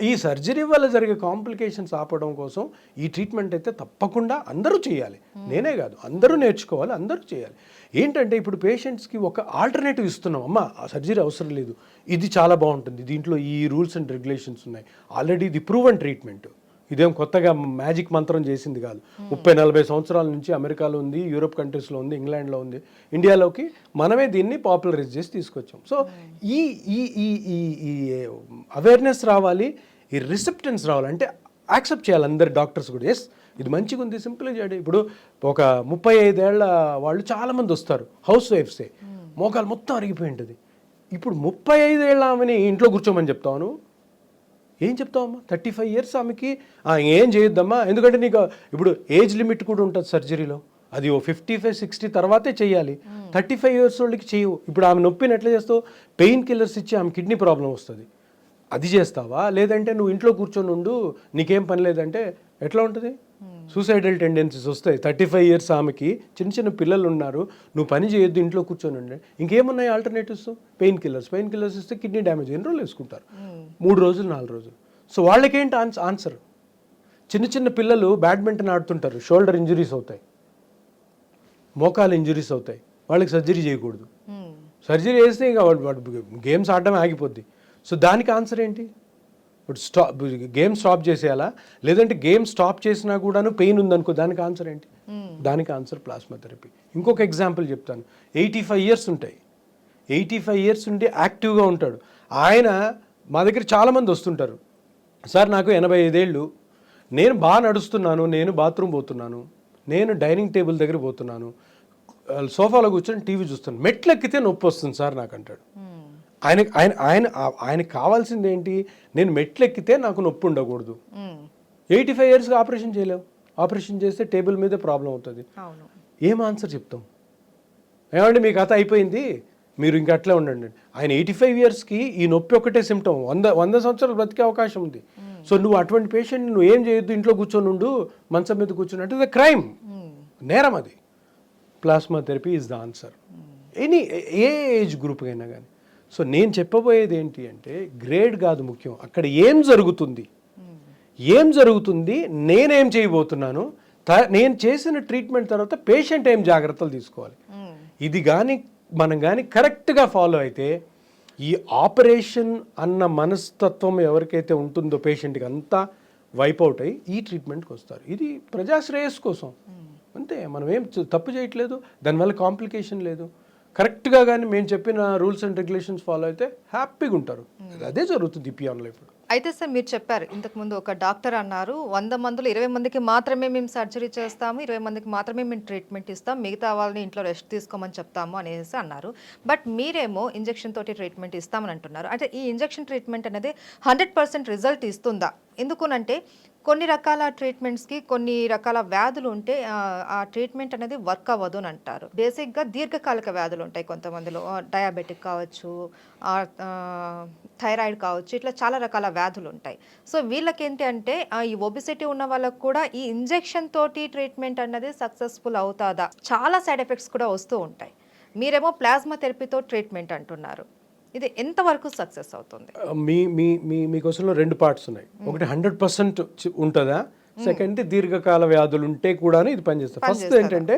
ఈ సర్జరీ వల్ల జరిగే కాంప్లికేషన్స్ ఆపడం కోసం ఈ ట్రీట్మెంట్ అయితే తప్పకుండా అందరూ చేయాలి. నేనే కాదు, అందరూ నేర్చుకోవాలి, అందరూ చేయాలి. ఏంటంటే ఇప్పుడు పేషెంట్స్కి ఒక ఆల్టర్నేటివ్ ఇస్తున్నాం, అమ్మ ఆ సర్జరీ అవసరం లేదు, ఇది చాలా బాగుంటుంది, దీంట్లో ఈ రూల్స్ అండ్ రెగ్యులేషన్స్ ఉన్నాయి, ఆల్రెడీ ఇది ప్రూవన్ ట్రీట్మెంట్, ఇదేం కొత్తగా మ్యాజిక్ మంత్రం చేసింది కాదు. 30-40 సంవత్సరాల నుంచి అమెరికాలో ఉంది, యూరోప్ కంట్రీస్లో ఉంది, ఇంగ్లాండ్లో ఉంది, ఇండియాలోకి మనమే దీన్ని పాపులరైజ్ చేసి తీసుకొచ్చాం. సో ఈ ఈ ఈ ఈ అవేర్నెస్ రావాలి, ఈ రిసెప్టెన్స్ రావాలి, అంటే యాక్సెప్ట్ చేయాలి అందరు డాక్టర్స్ కూడా. ఎస్ ఇది మంచిగా ఉంది, సింపుల్గా చేయండి. ఇప్పుడు ఒక 35 ఏళ్ల వాళ్ళు చాలామంది వస్తారు, హౌస్ వైఫ్సే, మోకాలు మొత్తం అరిగిపోయి ఉంటుంది. ఇప్పుడు 35 ఏళ్ళ ఆమెని ఇంట్లో కూర్చోమని చెప్తాను, ఏం చెప్తావమ్మా? 35 ఇయర్స్ ఆమెకి ఏం చేయొద్దమ్మా, ఎందుకంటే నీకు ఇప్పుడు ఏజ్ లిమిట్ కూడా ఉంటుంది సర్జరీలో, అది 55-60 తర్వాతే చేయాలి. 35 ఇయర్స్ వాళ్ళకి చేయవు. ఇప్పుడు ఆమె నొప్పిని ఎట్లా చేస్తావు? పెయిన్ కిల్లర్స్ ఇచ్చి ఆమె కిడ్నీ ప్రాబ్లం వస్తుంది, అది చేస్తావా? లేదంటే నువ్వు ఇంట్లో కూర్చొని ఉండు, నీకేం పని లేదంటే ఎట్లా ఉంటుంది? సూసైడల్ టెండెన్సీస్ వస్తాయి. 35 ఇయర్స్ ఆమెకి, చిన్న పిల్లలు ఉన్నారు, నువ్వు పని చేయొద్దు, ఇంట్లో కూర్చొని ఉండే. ఇంకేమున్నాయి ఆల్టర్నేటివ్స్? పెయిన్ కిల్లర్స్ ఇస్తే కిడ్నీ డ్యామేజ్ ఎన్ని రోజులు వేసుకుంటారు? 3 రోజులు 4 రోజులు. సో వాళ్ళకేంటి ఆన్సర్? చిన్న పిల్లలు బ్యాడ్మింటన్ ఆడుతుంటారు, షోల్డర్ ఇంజురీస్ అవుతాయి, మోకాలు ఇంజురీస్ అవుతాయి, వాళ్ళకి సర్జరీ చేయకూడదు. సర్జరీ చేస్తే ఇంకా వాడు గేమ్స్ ఆడడం ఆగిపోద్ది. సో దానికి ఆన్సర్ ఏంటి? ఇప్పుడు గేమ్ స్టాప్ చేసేయాలా? లేదంటే గేమ్ స్టాప్ చేసినా కూడాను పెయిన్ ఉందనుకో, దానికి ఆన్సర్ ఏంటి? దానికి ఆన్సర్ ప్లాస్మా థెరపీ. ఇంకొక ఎగ్జాంపుల్ చెప్తాను. 85 ఇయర్స్ ఉంటాయి, 85 ఇయర్స్ ఉండి యాక్టివ్గా ఉంటాడు ఆయన. మా దగ్గర చాలామంది వస్తుంటారు, సార్ నాకు 85 ఏళ్ళు, నేను బాగా నడుస్తున్నాను, నేను బాత్రూమ్ పోతున్నాను, నేను డైనింగ్ టేబుల్ దగ్గర పోతున్నాను, సోఫాలో కూర్చొని టీవీ చూస్తాను, మెట్లు ఎక్కితే నొప్పి వస్తుంది సార్ నాకు అంటాడు. ఆయనకు కావాల్సింది ఏంటి? నేను మెట్లు ఎక్కితే నాకు నొప్పి ఉండకూడదు. 85 ఇయర్స్కి ఆపరేషన్ చేయలేవు, ఆపరేషన్ చేస్తే టేబుల్ మీదే ప్రాబ్లం అవుతుంది. ఏం ఆన్సర్ చెప్తాం? ఏమండి మీ కథ అయిపోయింది, మీరు ఇంకా అట్లే ఉండండి. ఆయన 85 ఇయర్స్కి ఈ నొప్పి ఒకటే సిమ్టమ్, 100 సంవత్సరాలు బ్రతికే అవకాశం ఉంది. సో నువ్వు అటువంటి పేషెంట్ నువ్వు ఏం చేయొద్దు, ఇంట్లో కూర్చొని ఉండు, మంచం మీద కూర్చొని అంటే ద క్రైమ్, నేరం అది. Plasma therapy is the answer A age group అయినా కానీ. సో నేను చెప్పబోయేది ఏంటి అంటే గ్రేడ్ కాదు ముఖ్యం, అక్కడ ఏం జరుగుతుంది, నేనేం చేయబోతున్నాను, నేను చేసిన ట్రీట్మెంట్ తర్వాత పేషెంట్ ఏం జాగ్రత్తలు తీసుకోవాలి. ఇది కానీ మనం కానీ కరెక్ట్గా ఫాలో అయితే ఈ ఆపరేషన్ అన్న మనస్తత్వం ఎవరికైతే ఉంటుందో పేషెంట్కి అంతా వైప్ అవుట్ అయ్యి ఈ ట్రీట్మెంట్కి వస్తారు. ఇది ప్రజాశ్రేయస్ కోసం అంతే, మనం ఏం తప్పు చేయట్లేదు, దానివల్ల కాంప్లికేషన్ లేదు. కరెక్ట్గా కానీ మేము చెప్పిన రూల్స్ అండ్ రెగ్యులేషన్స్ ఫాలో అయితే హ్యాపీగా ఉంటారు. అదే జరుగుతుంది ఇపియాన్లో ఇప్పుడు. అయితే సార్ మీరు చెప్పారు ఇంతకుముందు ఒక డాక్టర్ అన్నారు 100 మందిలో 20 మందికి మాత్రమే మేము సర్జరీ చేస్తాము, 20 మందికి మాత్రమే మేము ట్రీట్మెంట్ ఇస్తాం, మిగతా వాళ్ళని ఇంట్లో రెస్ట్ తీసుకోమని చెప్తాము అనేసి అన్నారు. బట్ మీరేమో ఇంజెక్షన్ తోటి ట్రీట్మెంట్ ఇస్తామని అంటున్నారు. అంటే ఈ ఇంజెక్షన్ ట్రీట్మెంట్ అనేది 100% రిజల్ట్ ఇస్తుందా? ఎందుకునంటే కొన్ని రకాల ట్రీట్మెంట్స్కి కొన్ని రకాల వ్యాధులు ఉంటే ఆ ట్రీట్మెంట్ అనేది వర్క్ అవ్వదు అని అంటారు. బేసిక్గా దీర్ఘకాలిక వ్యాధులు ఉంటాయి కొంతమందిలో, డయాబెటిక్ కావచ్చు, థైరాయిడ్ కావచ్చు, ఇట్లా చాలా రకాల వ్యాధులు ఉంటాయి. సో వీళ్ళకేంటి అంటే ఈ ఒబిసిటీ ఉన్న వాళ్ళకు కూడా ఈ ఇంజెక్షన్ తోటి ట్రీట్మెంట్ అన్నది సక్సెస్ఫుల్ అవుతుందా? చాలా సైడ్ ఎఫెక్ట్స్ కూడా వస్తూ ఉంటాయి. మీరేమో ప్లాస్మా థెరపీతో ట్రీట్మెంట్ అంటున్నారు, ఇది ఎంతవరకు సక్సెస్ అవుతుంది? మీ క్వశ్చన్లో 2 పార్ట్స్ ఉన్నాయి. ఒకటి 100% ఉంటుందా, సెకండ్ దీర్ఘకాల వ్యాధులు ఉంటే కూడా ఇది పనిచేస్తుంది. ఫస్ట్ ఏంటంటే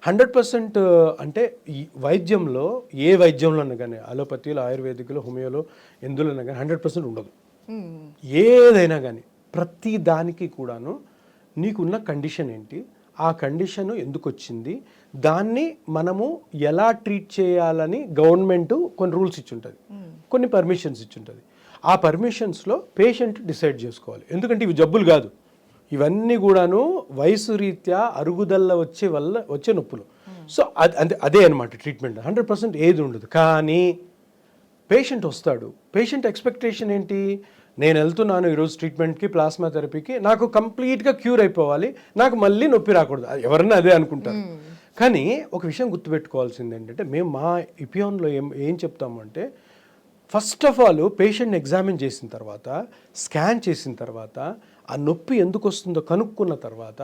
100% అంటే ఈ వైద్యంలో ఏ వైద్యంలోనే కానీ అలోపతిలో, ఆయుర్వేదిక్లో, హోమియోలో, ఎందులోనే కానీ 100% ఉండదు. ఏదైనా కానీ ప్రతి దానికి కూడాను నీకున్న కండిషన్ ఏంటి, ఆ కండిషన్ ఎందుకు వచ్చింది, దాన్ని మనము ఎలా ట్రీట్ చేయాలని గవర్నమెంట్ కొన్ని రూల్స్ ఇచ్చుంటుంది, కొన్ని పర్మిషన్స్ ఇచ్చుంటుంది. ఆ పర్మిషన్స్లో పేషెంట్ డిసైడ్ చేసుకోవాలి. ఎందుకంటే ఇవి జబ్బులు కాదు, ఇవన్నీ కూడాను వయసు రీత్యా అరుగుదల వచ్చే నొప్పులు. సో అదే అనమాట ట్రీట్మెంట్. 100% ఏది ఉండదు. కానీ పేషెంట్ వస్తాడు, పేషెంట్ ఎక్స్పెక్టేషన్ ఏంటి, నేను వెళ్తున్నాను ఈరోజు ట్రీట్మెంట్కి, ప్లాస్మా థెరపీకి, నాకు కంప్లీట్గా క్యూర్ అయిపోవాలి, నాకు మళ్ళీ నొప్పి రాకూడదు. ఎవరన్నా అదే అనుకుంటారు. కానీ ఒక విషయం గుర్తుపెట్టుకోవాల్సింది ఏంటంటే మేము మా ఇపియాన్లో ఏం చెప్తామంటే ఫస్ట్ ఆఫ్ ఆల్ పేషెంట్ని ఎగ్జామిన్ చేసిన తర్వాత, స్కాన్ చేసిన తర్వాత, ఆ నొప్పి ఎందుకు వస్తుందో కనుక్కున్న తర్వాత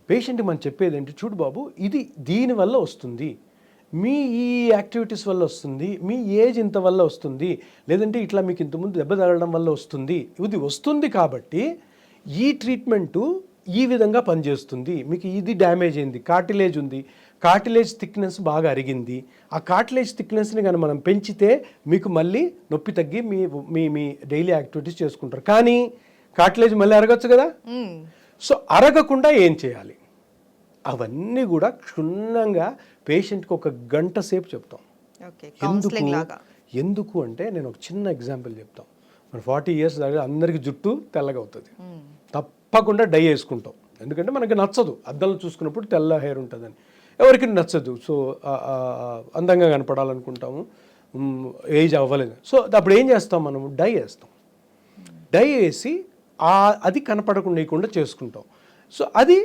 పేషెంట్కి మనం చెప్పేది ఏంటి, చూడు బాబు ఇది దీనివల్ల వస్తుంది, మీ ఈ యాక్టివిటీస్ వల్ల వస్తుంది, మీ ఏజ్ ఇంత వల్ల వస్తుంది, లేదంటే ఇట్లా మీకు ఇంతకుముందు దెబ్బ తగలడం వల్ల వస్తుంది, ఇది వస్తుంది కాబట్టి ఈ ట్రీట్మెంటు ఈ విధంగా పనిచేస్తుంది, మీకు ఇది డ్యామేజ్ అయింది, కార్టిలేజ్ ఉంది, కార్టిలేజ్ థిక్నెస్ బాగా అరిగింది, ఆ కార్టిలేజ్ థిక్నెస్ని కానీ మనం పెంచితే మీకు మళ్ళీ నొప్పి తగ్గి మీ మీ డైలీ యాక్టివిటీస్ చేసుకుంటారు. కానీ కార్టిలేజ్ మళ్ళీ అరగచ్చు కదా. సో అరగకుండా ఏం చేయాలి, అవన్నీ కూడా క్షుణ్ణంగా పేషెంట్కి 1 గంట సేపు చెప్తాం. ఎందుకు అంటే నేను ఒక చిన్న ఎగ్జాంపుల్ చెప్తాం. మన 40 ఇయర్స్ దాకా అందరికీ జుట్టు తెల్లగా అవుతుంది, తప్పకుండా డై వేసుకుంటాం, ఎందుకంటే మనకి నచ్చదు, అద్దంలో చూసుకున్నప్పుడు తెల్ల హెయిర్ ఉంటుందని, ఎవరికి నచ్చదు. సో అందంగా కనపడాలనుకుంటాము, ఏజ్ అవ్వలేదు. సో అప్పుడు ఏం చేస్తాం, మనము డై వేస్తాం, డై వేసి అది కనపడకుండా చేసుకుంటాం. సో అది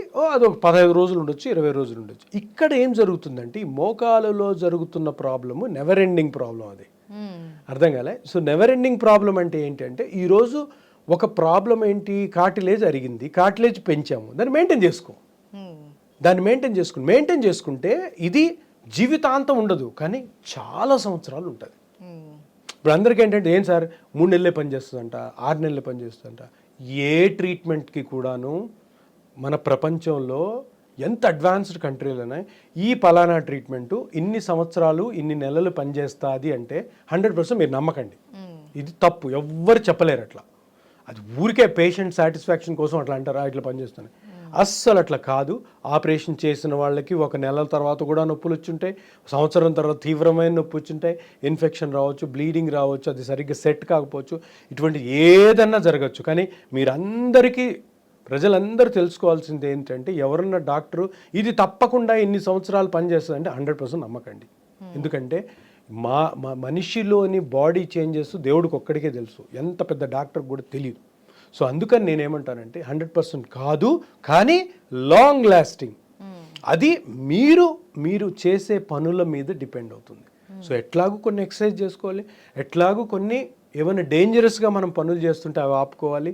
ఒక 15 రోజులు ఉండొచ్చు, 20 రోజులు ఉండొచ్చు. ఇక్కడ ఏం జరుగుతుందంటే ఈ మోకాలులో జరుగుతున్న ప్రాబ్లము నెవర్ ఎండింగ్ ప్రాబ్లం, అది అర్థం కాలే. సో నెవర్ ఎండింగ్ ప్రాబ్లం అంటే ఏంటంటే ఈరోజు ఒక ప్రాబ్లం ఏంటి, కార్టిలేజ్ అరిగింది, కార్టిలేజ్ పెంచాము, దాన్ని మెయింటైన్ చేసుకుంటే ఇది జీవితాంతం ఉండదు, కానీ చాలా సంవత్సరాలు ఉంటుంది. ఇప్పుడు అందరికీ ఏంటంటే ఏం సార్ 3 నెలలే పనిచేస్తుందంట, 6 నెలలే పనిచేస్తుందంట. ఏ ట్రీట్మెంట్కి కూడాను మన ప్రపంచంలో ఎంత అడ్వాన్స్డ్ కంట్రీలోనే ఈ పలానా ట్రీట్మెంటు ఇన్ని సంవత్సరాలు ఇన్ని నెలలు పనిచేస్తుంది అంటే 100% మీరు నమ్మకండి, ఇది తప్పు, ఎవ్వరు చెప్పలేరు అట్లా. అది ఊరికే పేషెంట్ సాటిస్ఫాక్షన్ కోసం అట్లా అంటారా ఇట్లా పనిచేస్తున్నాయి, అస్సలు అట్లా కాదు. ఆపరేషన్ చేసిన వాళ్ళకి 1 నెలల తర్వాత కూడా నొప్పులు వచ్చుంటాయి, సంవత్సరం తర్వాత తీవ్రమైన నొప్పి వచ్చుంటాయి, ఇన్ఫెక్షన్ రావచ్చు, బ్లీడింగ్ రావచ్చు, అది సరిగ్గా సెట్ కాకపోవచ్చు, ఇటువంటి ఏదన్నా జరగచ్చు. కానీ మీరందరికీ ప్రజలందరూ తెలుసుకోవాల్సింది ఏంటంటే ఎవరన్నా డాక్టరు ఇది తప్పకుండా ఇన్ని సంవత్సరాలు పనిచేస్తుందంటే 100% నమ్మకండి. ఎందుకంటే మనిషిలోని బాడీ చేంజెస్ దేవుడికి ఒక్కడికే తెలుసు, ఎంత పెద్ద డాక్టర్ కూడా తెలియదు. సో అందుకని నేనేమంటానంటే 100% కాదు, కానీ లాంగ్ లాస్టింగ్. అది మీరు చేసే పనుల మీద డిపెండ్ అవుతుంది. సో ఎట్లాగూ కొన్ని ఎక్సర్సైజ్ చేసుకోవాలి, ఎట్లాగూ కొన్ని ఏమైనా డేంజరస్గా మనం పనులు చేస్తుంటే అవి ఆపుకోవాలి,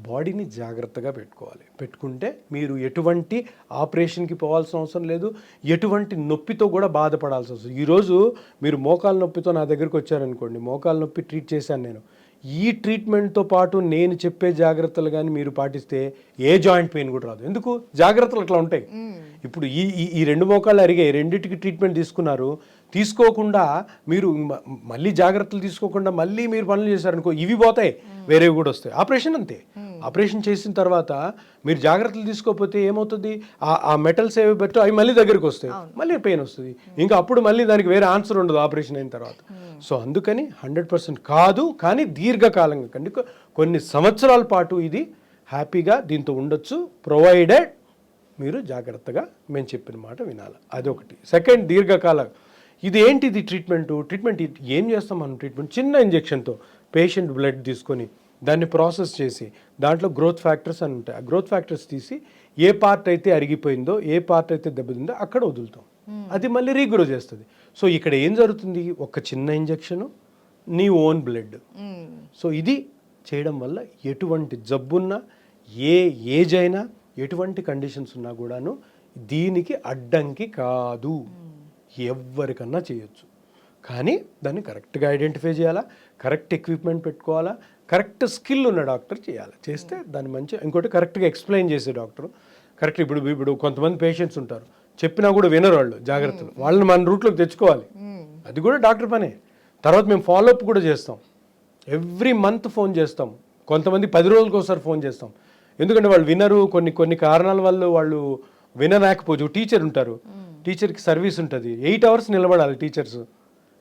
బాడీని జాగ్రత్తగా పెట్టుకోవాలి. పెట్టుకుంటే మీరు ఎటువంటి ఆపరేషన్కి పోవాల్సిన అవసరం లేదు, ఎటువంటి నొప్పితో కూడా బాధపడాల్సి వస్తుంది. ఈరోజు మీరు మోకాలు నొప్పితో నా దగ్గరికి వచ్చారనుకోండి, మోకాలు నొప్పి ట్రీట్ చేశాను నేను. ఈ ట్రీట్మెంట్తో పాటు నేను చెప్పే జాగ్రత్తలు కానీ మీరు పాటిస్తే ఏ జాయింట్ పెయిన్ కూడా రాదు. ఎందుకు? జాగ్రత్తలు అట్లా ఉంటాయి. ఇప్పుడు ఈ ఈ రెండు మోకాళ్ళు అరిగాయి, రెండింటికి ట్రీట్మెంట్ తీసుకున్నారు, తీసుకోకుండా మీరు మళ్ళీ జాగ్రత్తలు తీసుకోకుండా మళ్ళీ మీరు పనులు చేశారనుకో, ఇవి పోతాయి, వేరేవి కూడా వస్తాయి. ఆపరేషన్ అంతే. ఆపరేషన్ చేసిన తర్వాత మీరు జాగ్రత్తలు తీసుకోకపోతే ఏమవుతుంది, ఆ మెటల్స్ ఏవి పెట్టో అవి మళ్ళీ దగ్గరికి వస్తాయి, మళ్ళీ పెయిన్ వస్తుంది. ఇంకా అప్పుడు మళ్ళీ దానికి వేరే ఆన్సర్ ఉండదు ఆపరేషన్ అయిన తర్వాత. సో అందుకని 100% కాదు, కానీ దీర్ఘకాలంగా కండి కొన్ని సంవత్సరాల పాటు ఇది హ్యాపీగా దీంతో ఉండొచ్చు, ప్రొవైడెడ్ మీరు జాగ్రత్తగా మేము చెప్పిన మాట వినాలి. అదొకటి. సెకండ్, దీర్ఘకాలం ఇది ఏంటిది ట్రీట్మెంట్ ఏం చేస్తాం మనం? ట్రీట్మెంట్ చిన్న ఇంజెక్షన్తో పేషెంట్ బ్లడ్ తీసుకొని దాన్ని ప్రాసెస్ చేసి దాంట్లో గ్రోత్ ఫ్యాక్టర్స్ అని ఉంటాయి. ఆ గ్రోత్ ఫ్యాక్టర్స్ తీసి ఏ పార్ట్ అయితే అరిగిపోయిందో, ఏ పార్ట్ అయితే దెబ్బతిందో అక్కడ వదులుతాం, అది మళ్ళీ రీగ్రో చేస్తుంది. సో ఇక్కడ ఏం జరుగుతుంది, ఒక చిన్న ఇంజెక్షను, నీ ఓన్ బ్లడ్. సో ఇది చేయడం వల్ల ఎటువంటి జబ్బున్నా, ఏ ఏజ్ అయినా, ఎటువంటి కండిషన్స్ ఉన్నా కూడాను దీనికి అడ్డంకి కాదు, ఎవరికన్నా చేయొచ్చు. కానీ దాన్ని కరెక్ట్గా ఐడెంటిఫై చేయాలా, కరెక్ట్ ఎక్విప్మెంట్ పెట్టుకోవాలా, కరెక్ట్ స్కిల్ ఉన్న డాక్టర్ చేయాలి. చేస్తే దాన్ని ఇంకోటి కరెక్ట్గా ఎక్స్ప్లెయిన్ చేసే డాక్టర్ కరెక్ట్. ఇప్పుడు కొంతమంది పేషెంట్స్ ఉంటారు, చెప్పినా కూడా వినరు వాళ్ళు, జాగ్రత్తలు, వాళ్ళని మన రూట్లోకి తెచ్చుకోవాలి, అది కూడా డాక్టర్ పనే. తర్వాత మేము ఫాలోఅప్ కూడా చేస్తాం, ఎవ్రీ మంత్ ఫోన్ చేస్తాం, కొంతమంది 10 రోజులకు ఒకసారి ఫోన్ చేస్తాం. ఎందుకంటే వాళ్ళు వినరు, కొన్ని కారణాల వల్ల వాళ్ళు వినలేకపోవచ్చు. టీచర్ ఉంటారు, టీచర్కి సర్వీస్ ఉంటుంది, 8 అవర్స్ నిలబడాలి టీచర్స్.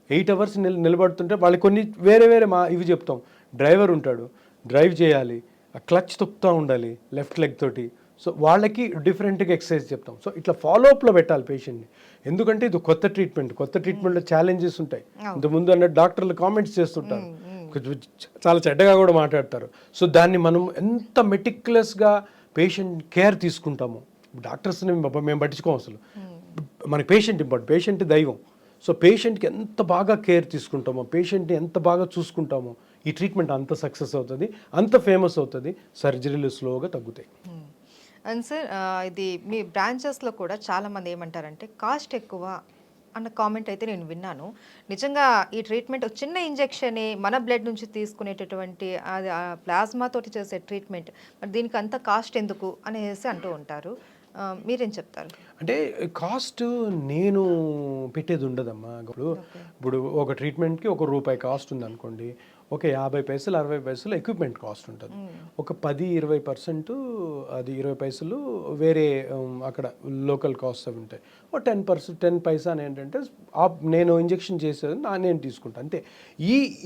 8 అవర్స్ నిలబడుతుంటే వాళ్ళకి కొన్ని వేరే ఇవి చెప్తాం. డ్రైవర్ ఉంటాడు, డ్రైవ్ చేయాలి, ఆ క్లచ్ తొక్కుతూ ఉండాలి లెఫ్ట్ లెగ్ తోటి. సో వాళ్ళకి డిఫరెంట్గా ఎక్సర్సైజ్ చెప్తాం. సో ఇట్లా ఫాలోఅప్లో పెట్టాలి పేషెంట్ని. ఎందుకంటే ఇది కొత్త ట్రీట్మెంట్లో ఛాలెంజెస్ ఉంటాయి. ఇంతకుముందు అన్నట్టు డాక్టర్లు కామెంట్స్ చేస్తుంటారు, చాలా చెడ్డగా కూడా మాట్లాడతారు. సో దాన్ని మనం ఎంత మెటిక్యులస్గా పేషెంట్ కేర్ తీసుకుంటామో, డాక్టర్స్ని మేము పట్టించుకోం అసలు. మనకి పేషెంట్ ఇంపార్టెంట్, పేషెంట్ దైవం. సో పేషెంట్కి ఎంత బాగా కేర్ తీసుకుంటామో, పేషెంట్ని ఎంత బాగా చూసుకుంటామో, ఈ ట్రీట్మెంట్ అంత సక్సెస్ అవుతుంది, అంత ఫేమస్ అవుతుంది, సర్జరీలు స్లోగా తగ్గుతాయి. అండ్ సార్, ఇది మీ బ్రాంచెస్లో కూడా చాలామంది ఏమంటారంటే కాస్ట్ ఎక్కువ అన్న కామెంట్ అయితే నేను విన్నాను. నిజంగా ఈ ట్రీట్మెంట్ చిన్న ఇంజెక్షనే, మన బ్లడ్ నుంచి తీసుకునేటటువంటి అది ప్లాస్మా తోటి చేసే ట్రీట్మెంట్, మరి దీనికి అంత కాస్ట్ ఎందుకు అనేసి అంటూ ఉంటారు. మీరేం చెప్తారు? అంటే కాస్ట్ నేను పెట్టేది ఉండదమ్మా. ఇప్పుడు ఒక ట్రీట్మెంట్కి ₹1 కాస్ట్ ఉంది అనుకోండి, ఒక 50 పైసలు 60 పైసలు ఎక్విప్మెంట్ కాస్ట్ ఉంటుంది, ఒక 10-20% అది 20 పైసలు వేరే అక్కడ లోకల్ కాస్ట్ అవి ఉంటాయి, ఒక 10 పైసా అని ఏంటంటే నేను ఇంజెక్షన్ చేసేది నేను తీసుకుంటాను అంతే.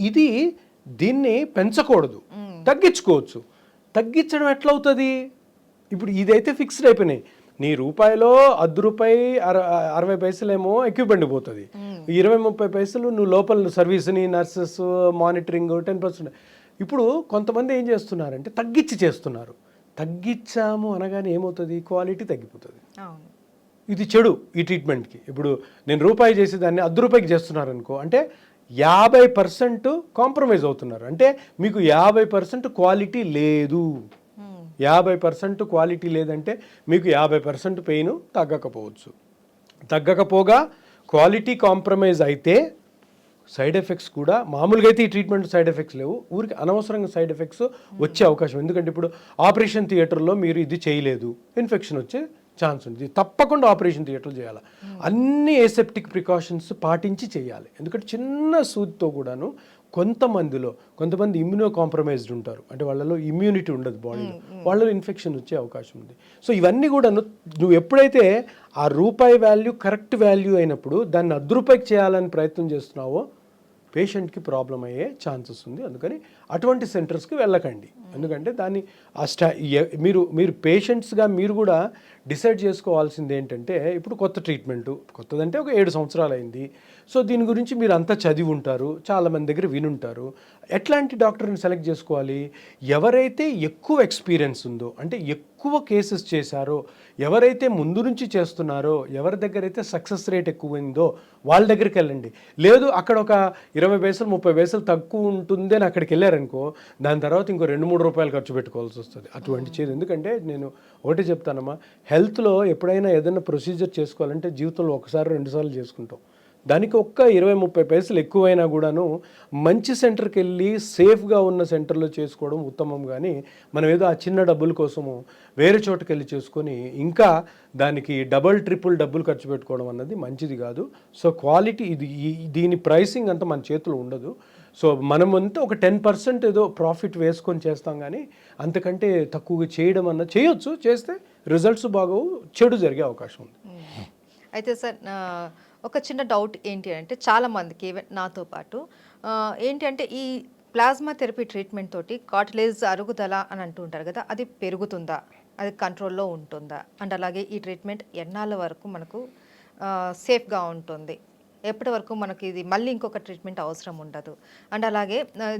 ఇది దీన్ని పెంచకూడదు, తగ్గించుకోవచ్చు. తగ్గించడం ఎట్లా అవుతుంది? ఇప్పుడు ఇదైతే ఫిక్స్డ్ అయిపోయినాయి. నీ రూపాయిలో ₹10 60 పైసలేమో ఎక్విప్మెంట్ పోతుంది, 20-30 పైసలు నువ్వు లోపల సర్వీస్ని, నర్సెస్, మానిటరింగ్ 10%. ఇప్పుడు కొంతమంది ఏం చేస్తున్నారంటే తగ్గించి చేస్తున్నారు. తగ్గించాము అనగానే ఏమవుతుంది, క్వాలిటీ తగ్గిపోతుంది. ఇది చెడు ఈ ట్రీట్మెంట్కి. ఇప్పుడు నేను రూపాయి చేసేదాన్ని ₹10 చేస్తున్నారు అనుకో, అంటే 50% కాంప్రమైజ్ అవుతున్నారు. అంటే మీకు 50% క్వాలిటీ లేదు. 50% క్వాలిటీ లేదంటే మీకు 50% పెయిన్ తగ్గకపోవచ్చు. తగ్గకపోగా క్వాలిటీ కాంప్రమైజ్ అయితే సైడ్ ఎఫెక్ట్స్ కూడా, మామూలుగా అయితే ఈ ట్రీట్మెంట్ సైడ్ ఎఫెక్ట్స్ లేవు, ఊరికి అనవసరంగా సైడ్ ఎఫెక్ట్స్ వచ్చే అవకాశం. ఎందుకంటే ఇప్పుడు ఆపరేషన్ థియేటర్లో మీరు ఇది చేయలేదు, ఇన్ఫెక్షన్ వచ్చే ఛాన్స్ ఉంది, తప్పకుండా ఆపరేషన్ థియేటర్లో చేయాలి. అన్ని ఏసెప్టిక్ ప్రికాషన్స్ పాటించి చేయాలి. ఎందుకంటే చిన్న సూదితో కూడాను కొంతమంది ఇమ్యూనో కాంప్రమైజ్డ్ ఉంటారు, అంటే వాళ్ళలో ఇమ్యూనిటీ ఉండదు బాడీలో, వాళ్ళలో ఇన్ఫెక్షన్ వచ్చే అవకాశం ఉంది. సో ఇవన్నీ కూడా నువ్వు ఎప్పుడైతే ఆ రూపాయి వాల్యూ కరెక్ట్ వాల్యూ అయినప్పుడు దాన్ని ₹10 చేయాలని ప్రయత్నం చేస్తున్నావో పేషెంట్కి ప్రాబ్లం అయ్యే ఛాన్సెస్ ఉంది. అందుకని అటువంటి సెంటర్స్కి వెళ్ళకండి. ఎందుకంటే దాన్ని మీరు పేషెంట్స్గా మీరు కూడా డిసైడ్ చేసుకోవాల్సింది ఏంటంటే, ఇప్పుడు కొత్తదంటే ఒక 7 సంవత్సరాలు అయింది. సో దీని గురించి మీరు అంతా చదివి ఉంటారు, చాలామంది దగ్గర వినుంటారు. ఎట్లాంటి డాక్టర్ని సెలెక్ట్ చేసుకోవాలి? ఎవరైతే ఎక్కువ ఎక్స్పీరియన్స్ ఉందో, అంటే ఎక్కువ ఎక్కువ కేసెస్ చేశారో, ఎవరైతే ముందు నుంచి చేస్తున్నారో, ఎవరి దగ్గర అయితే సక్సెస్ రేట్ ఎక్కువైందో వాళ్ళ దగ్గరికి వెళ్ళండి. లేదు అక్కడ ఒక 20 పైసలు 30 పైసలు తక్కువ ఉంటుంది అని అక్కడికి వెళ్ళారనుకో, దాని తర్వాత ఇంకో 2-3 రూపాయలు ఖర్చు పెట్టుకోవాల్సి వస్తుంది. అటువంటి చేయదు. ఎందుకంటే నేను ఒకటి చెప్తానమ్మా, హెల్త్లో ఎప్పుడైనా ఏదైనా ప్రొసీజర్ చేసుకోవాలంటే జీవితంలో ఒకసారి 2 సార్లు చేసుకుంటాం. దానికి ఒక్క 20-30 పైసలు ఎక్కువైనా కూడాను మంచి సెంటర్కి వెళ్ళి సేఫ్గా ఉన్న సెంటర్లో చేసుకోవడం ఉత్తమం. కానీ మనం ఏదో ఆ చిన్న డబ్బుల కోసము వేరే చోటుకి వెళ్ళి చేసుకొని ఇంకా దానికి ట్రిపుల్ డబ్బులు ఖర్చు పెట్టుకోవడం అన్నది మంచిది కాదు. సో క్వాలిటీ దీని ప్రైసింగ్ అంతా మన చేతిలో ఉండదు. సో మనం అంతా ఒక 10% ఏదో ప్రాఫిట్ వేసుకొని చేస్తాం, కానీ అంతకంటే తక్కువగా చేయడం అన్నది చేయొచ్చు. చేస్తే రిజల్ట్స్ బాగోవు, చెడు జరిగే అవకాశం ఉంది. అయితే సార్ ఒక చిన్న డౌట్ ఏంటి అంటే చాలామందికి ఈవెన్ నాతో పాటు ఏంటి అంటే ఈ ప్లాస్మా థెరపీ ట్రీట్మెంట్ తోటి కార్టిలేజ్ అరుగుదల అని అంటూ ఉంటారు కదా, అది పెరుగుతుందా, అది కంట్రోల్లో ఉంటుందా, అండ్ అలాగే ఈ ట్రీట్మెంట్ ఎన్నాళ్ళ వరకు మనకు సేఫ్గా ఉంటుంది, ఎప్పటి వరకు మనకి ఇది మళ్ళీ ఇంకొక ట్రీట్మెంట్ అవసరం ఉండదు, అండ్ అలాగే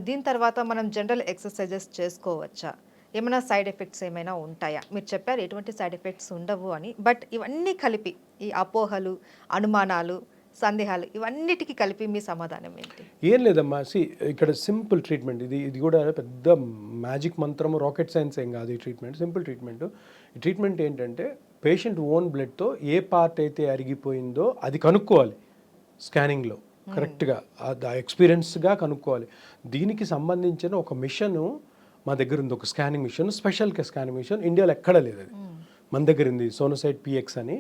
దీని తర్వాత మనం జనరల్ ఎక్సర్సైజెస్ చేసుకోవచ్చా, ఏమైనా సైడ్ ఎఫెక్ట్స్ ఏమైనా ఉంటాయా? మీరు చెప్పారు ఎటువంటి సైడ్ ఎఫెక్ట్స్ ఉండవు అని, బట్ ఇవన్నీ కలిపి ఈ అపోహలు, అనుమానాలు, సందేహాలు ఇవన్నిటికీ కలిపి మీ సమాధానం ఏంటి? ఏం లేదమ్మా, ఇక్కడ సింపుల్ ట్రీట్మెంట్. ఇది కూడా పెద్ద మ్యాజిక్ మంత్రము, రాకెట్ సైన్స్ ఏం కాదు. ఈ ట్రీట్మెంట్ సింపుల్ ట్రీట్మెంట్. ఈ ట్రీట్మెంట్ ఏంటంటే పేషెంట్ ఓన్ బ్లడ్తో ఏ పార్ట్ అయితే అరిగిపోయిందో అది కనుక్కోవాలి స్కానింగ్లో కరెక్ట్గా, ఎక్స్పీరియన్స్గా కనుక్కోవాలి. దీనికి సంబంధించిన ఒక మిషను మా దగ్గర ఉంది, ఒక scanning machine, special scanning machine. ఇండియాలో ఎక్కడ లేదు, అది మన దగ్గర ఉంది, సోనోసైట్ PX అని.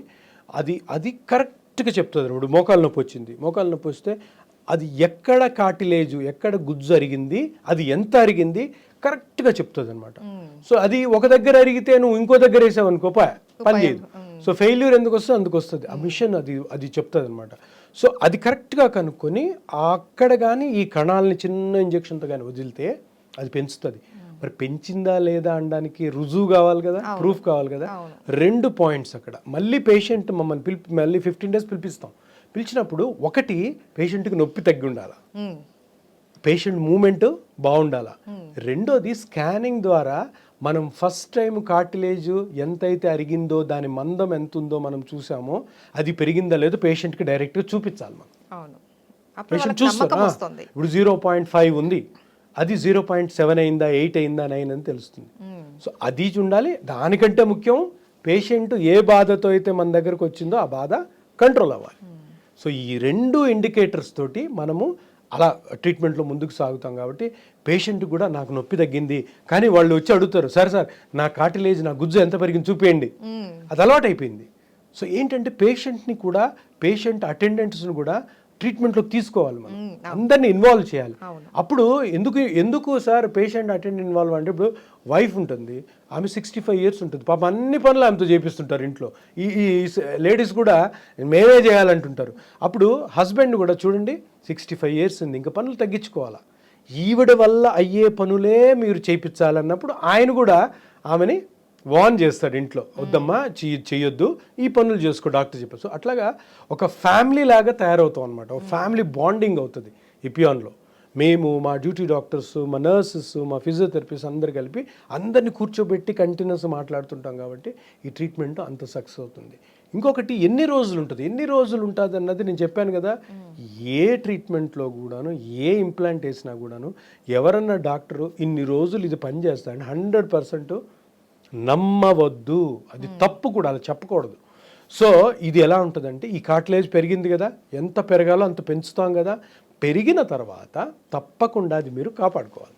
అది కరెక్ట్గా చెప్తుంది. ఇప్పుడు మోకాలు నొప్పి వచ్చింది, మోకాలు నొప్పి వస్తే అది ఎక్కడ కార్టిలేజు, ఎక్కడ గుజ్జు అరిగింది, అది ఎంత అరిగింది కరెక్ట్గా చెప్తుంది అనమాట. సో అది ఒక దగ్గర అరిగితే నువ్వు ఇంకో దగ్గర వేసావు అనుకో పని చేయదు. సో ఫెయిల్యూర్ ఎందుకు వస్తుంది, అందుకు వస్తుంది. ఆ మిషన్ అది చెప్తుంది అనమాట. సో అది కరెక్ట్గా కనుక్కొని అక్కడ కానీ ఈ కణాలని చిన్న ఇంజక్షన్తో కానీ వదిలితే అది పెంచుతుంది. మరి పెంచిందా లేదా అనడానికి రుజువు కావాలి కదా, ప్రూఫ్ కావాలి కదా. 2 పాయింట్స్ అక్కడ. మళ్ళీ పేషెంట్ మమ్మల్ని మళ్ళీ 15 days పిలిపిస్తాం. పిలిచినప్పుడు ఒకటి పేషెంట్కి నొప్పి తగ్గి ఉండాలా, పేషెంట్ మూమెంట్ బాగుండాలా. రెండోది స్కానింగ్ ద్వారా మనం ఫస్ట్ టైం కార్టిలేజ్ ఎంతైతే అరిగిందో దాని మందం ఎంత ఉందో మనం చూసామో అది పెరిగిందా లేదో పేషెంట్కి డైరెక్ట్గా చూపించాలి. మనం పేషెంట్ చూస్తాం, ఇప్పుడు 0.5 ఉంది, అది 0.7 అయిందా, 8 అయిందా, 9 అని తెలుస్తుంది. సో అది ఉండాలి. దానికంటే ముఖ్యం పేషెంట్ ఏ బాధతో అయితే మన దగ్గరకు వచ్చిందో ఆ బాధ కంట్రోల్ అవ్వాలి. సో ఈ 2 ఇండికేటర్స్ తోటి మనము అలా ట్రీట్మెంట్లో ముందుకు సాగుతాం. కాబట్టి పేషెంట్ కూడా నాకు నొప్పి తగ్గింది, కానీ వాళ్ళు వచ్చి అడుగుతారు, సార్ నా కార్టిలేజ్, నా గుజ్జు ఎంత పెరిగింది చూపేయండి. అది అలవాటు అయిపోయింది. సో ఏంటంటే పేషెంట్ని కూడా, పేషెంట్ అటెండెంట్స్ని కూడా ట్రీట్మెంట్లోకి తీసుకోవాలి, మనం అందరినీ ఇన్వాల్వ్ చేయాలి. అప్పుడు ఎందుకు సార్ పేషెంట్ అటెండెంట్ ఇన్వాల్వ్ అంటే, ఇప్పుడు వైఫ్ ఉంటుంది, ఆమె 65 years ఉంటుంది, పాపం అన్ని పనులు ఆమెతో చేపిస్తుంటారు ఇంట్లో. ఈ లేడీస్ కూడా మేమే చేయాలంటుంటారు. అప్పుడు హస్బెండ్ కూడా చూడండి 65 years ఉంది, ఇంకా పనులు తగ్గించుకోవాలా, ఈవిడ వల్ల అయ్యే పనులే మీరు చేయించాలన్నప్పుడు ఆయన కూడా ఆమెని వార్న్ చేస్తాడు ఇంట్లో, వద్దమ్మా చెయ్యొద్దు, ఈ పనులు చేసుకో డాక్టర్ చెప్పారు. సో అట్లాగా ఒక ఫ్యామిలీ లాగా తయారవుతాం అనమాట. ఒక ఫ్యామిలీ బాండింగ్ అవుతుంది ఇపియాన్లో. మేము, మా డ్యూటీ డాక్టర్స్, మా నర్సెస్, మా ఫిజియోథెరపిస్ట్ అందరు కలిపి అందరినీ కూర్చోబెట్టి కంటిన్యూస్ మాట్లాడుతుంటాం. కాబట్టి ఈ ట్రీట్మెంట్ అంత సక్సెస్ అవుతుంది. ఇంకొకటి ఎన్ని రోజులు ఉంటుంది అన్నది నేను చెప్పాను కదా. ఏ ట్రీట్మెంట్లో కూడాను, ఏ ఇంప్లాంట్ వేసినా కూడాను ఎవరన్నా డాక్టరు ఇన్ని రోజులు ఇది పనిచేస్తాడని 100% నమ్మవద్దు. అది తప్పు కూడా, అలా చెప్పకూడదు. సో ఇది ఎలా ఉంటుందంటే, ఈ కార్టిలేజ్ పెరిగింది కదా, ఎంత పెరగాలో అంత పెంచుతాం కదా, పెరిగిన తర్వాత తప్పకుండా అది మీరు కాపాడుకోవాలి.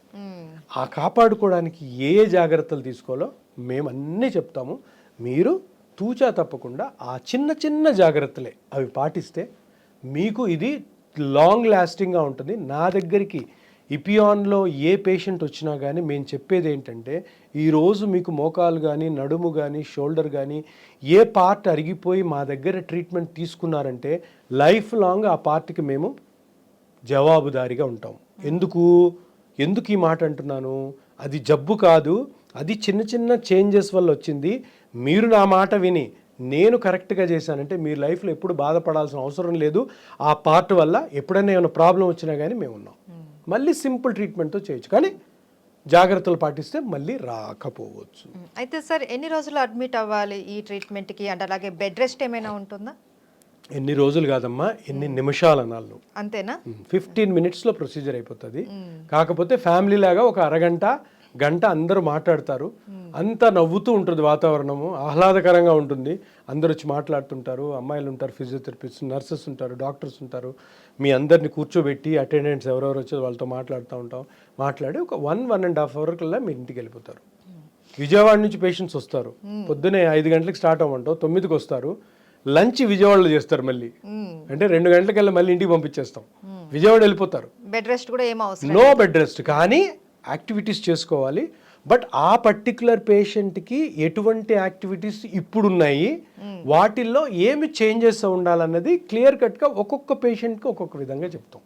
ఆ కాపాడుకోవడానికి ఏ జాగ్రత్తలు తీసుకోవాలో మేము అన్నీ చెప్తాము. మీరు తూచా తప్పకుండా ఆ చిన్న జాగ్రత్తలే అవి పాటిస్తే మీకు ఇది లాంగ్ లాస్టింగ్గా ఉంటుంది. నా దగ్గరికి ఇపియాన్లో ఏ పేషెంట్ వచ్చినా కానీ మేము చెప్పేది ఏంటంటే, ఈరోజు మీకు మోకాలు కానీ, నడుము కానీ, షోల్డర్ కానీ ఏ పార్ట్ అరిగిపోయి మా దగ్గర ట్రీట్మెంట్ తీసుకున్నారంటే లైఫ్ లాంగ్ ఆ పార్ట్కి మేము జవాబుదారీగా ఉంటాం. ఎందుకు ఈ మాట అంటున్నాను, అది జబ్బు కాదు, అది చిన్న చేంజెస్ వల్ల వచ్చింది. మీరు నా మాట విని నేను కరెక్ట్గా చేశానంటే మీరు లైఫ్లో ఎప్పుడు బాధపడాల్సిన అవసరం లేదు. ఆ పార్ట్ వల్ల ఎప్పుడైనా ఏమైనా ప్రాబ్లం వచ్చినా కానీ మేము ఉన్నాం. మళ్ళీ సింపుల్ ట్రీట్మెంట్తో చేయొచ్చు. కానీ జాగ్రత్తలు పాటిస్తే మళ్ళీ రాకపోవచ్చు. అయితే సార్ ఎన్ని రోజులు అడ్మిట్ అవ్వాలి ఈ ట్రీట్మెంట్కి? అంటే అలాగే బెడ్ రెస్ట్ ఏమైనా ఉంటుందా? ఎన్ని రోజులు కాదమ్మా, ఎన్ని నిమిషాలు అనాలి. అంతేనా? 15 మినిట్స్లో ప్రొసీజర్ అయిపోతుంది. కాకపోతే ఫ్యామిలీ లాగా ఒక అరగంట గంట అందరూ మాట్లాడతారు, అంతా నవ్వుతూ ఉంటుంది, వాతావరణము ఆహ్లాదకరంగా ఉంటుంది, అందరూ వచ్చి మాట్లాడుతుంటారు, అమ్మాయిలు ఉంటారు, ఫిజియోథెరపిస్ట్, నర్సెస్ ఉంటారు, డాక్టర్స్ ఉంటారు, మీ అందరిని కూర్చోబెట్టి అటెండెంట్స్ ఎవరెవరు వచ్చి వాళ్ళతో మాట్లాడుతూ ఉంటాం. మాట్లాడి ఒక 1.5 అవర్ కల్లా మీ ఇంటికి వెళ్ళిపోతారు. విజయవాడ నుంచి పేషెంట్స్ వస్తారు, పొద్దునే 5 గంటలకు స్టార్ట్ అవ్వమంటాం, 9కి వస్తారు, లంచ్ విజయవాడలో చేస్తారు, మళ్ళీ అంటే 2 గంటలకల్లా మళ్ళీ ఇంటికి పంపించేస్తాం, విజయవాడ వెళ్ళిపోతారు. బెడ్ రెస్ట్ కూడా ఏం అవసరం? నో బెడ్ రెస్ట్, కానీ యాక్టివిటీస్ చేసుకోవాలి. బట్ ఆ పర్టిక్యులర్ పేషెంట్కి ఎటువంటి యాక్టివిటీస్ ఇప్పుడున్నాయి, వాటిల్లో ఏమి చేంజెస్ ఉండాలన్నది క్లియర్ కట్గా ఒక్కొక్క పేషెంట్కి ఒక్కొక్క విధంగా చెప్తాం.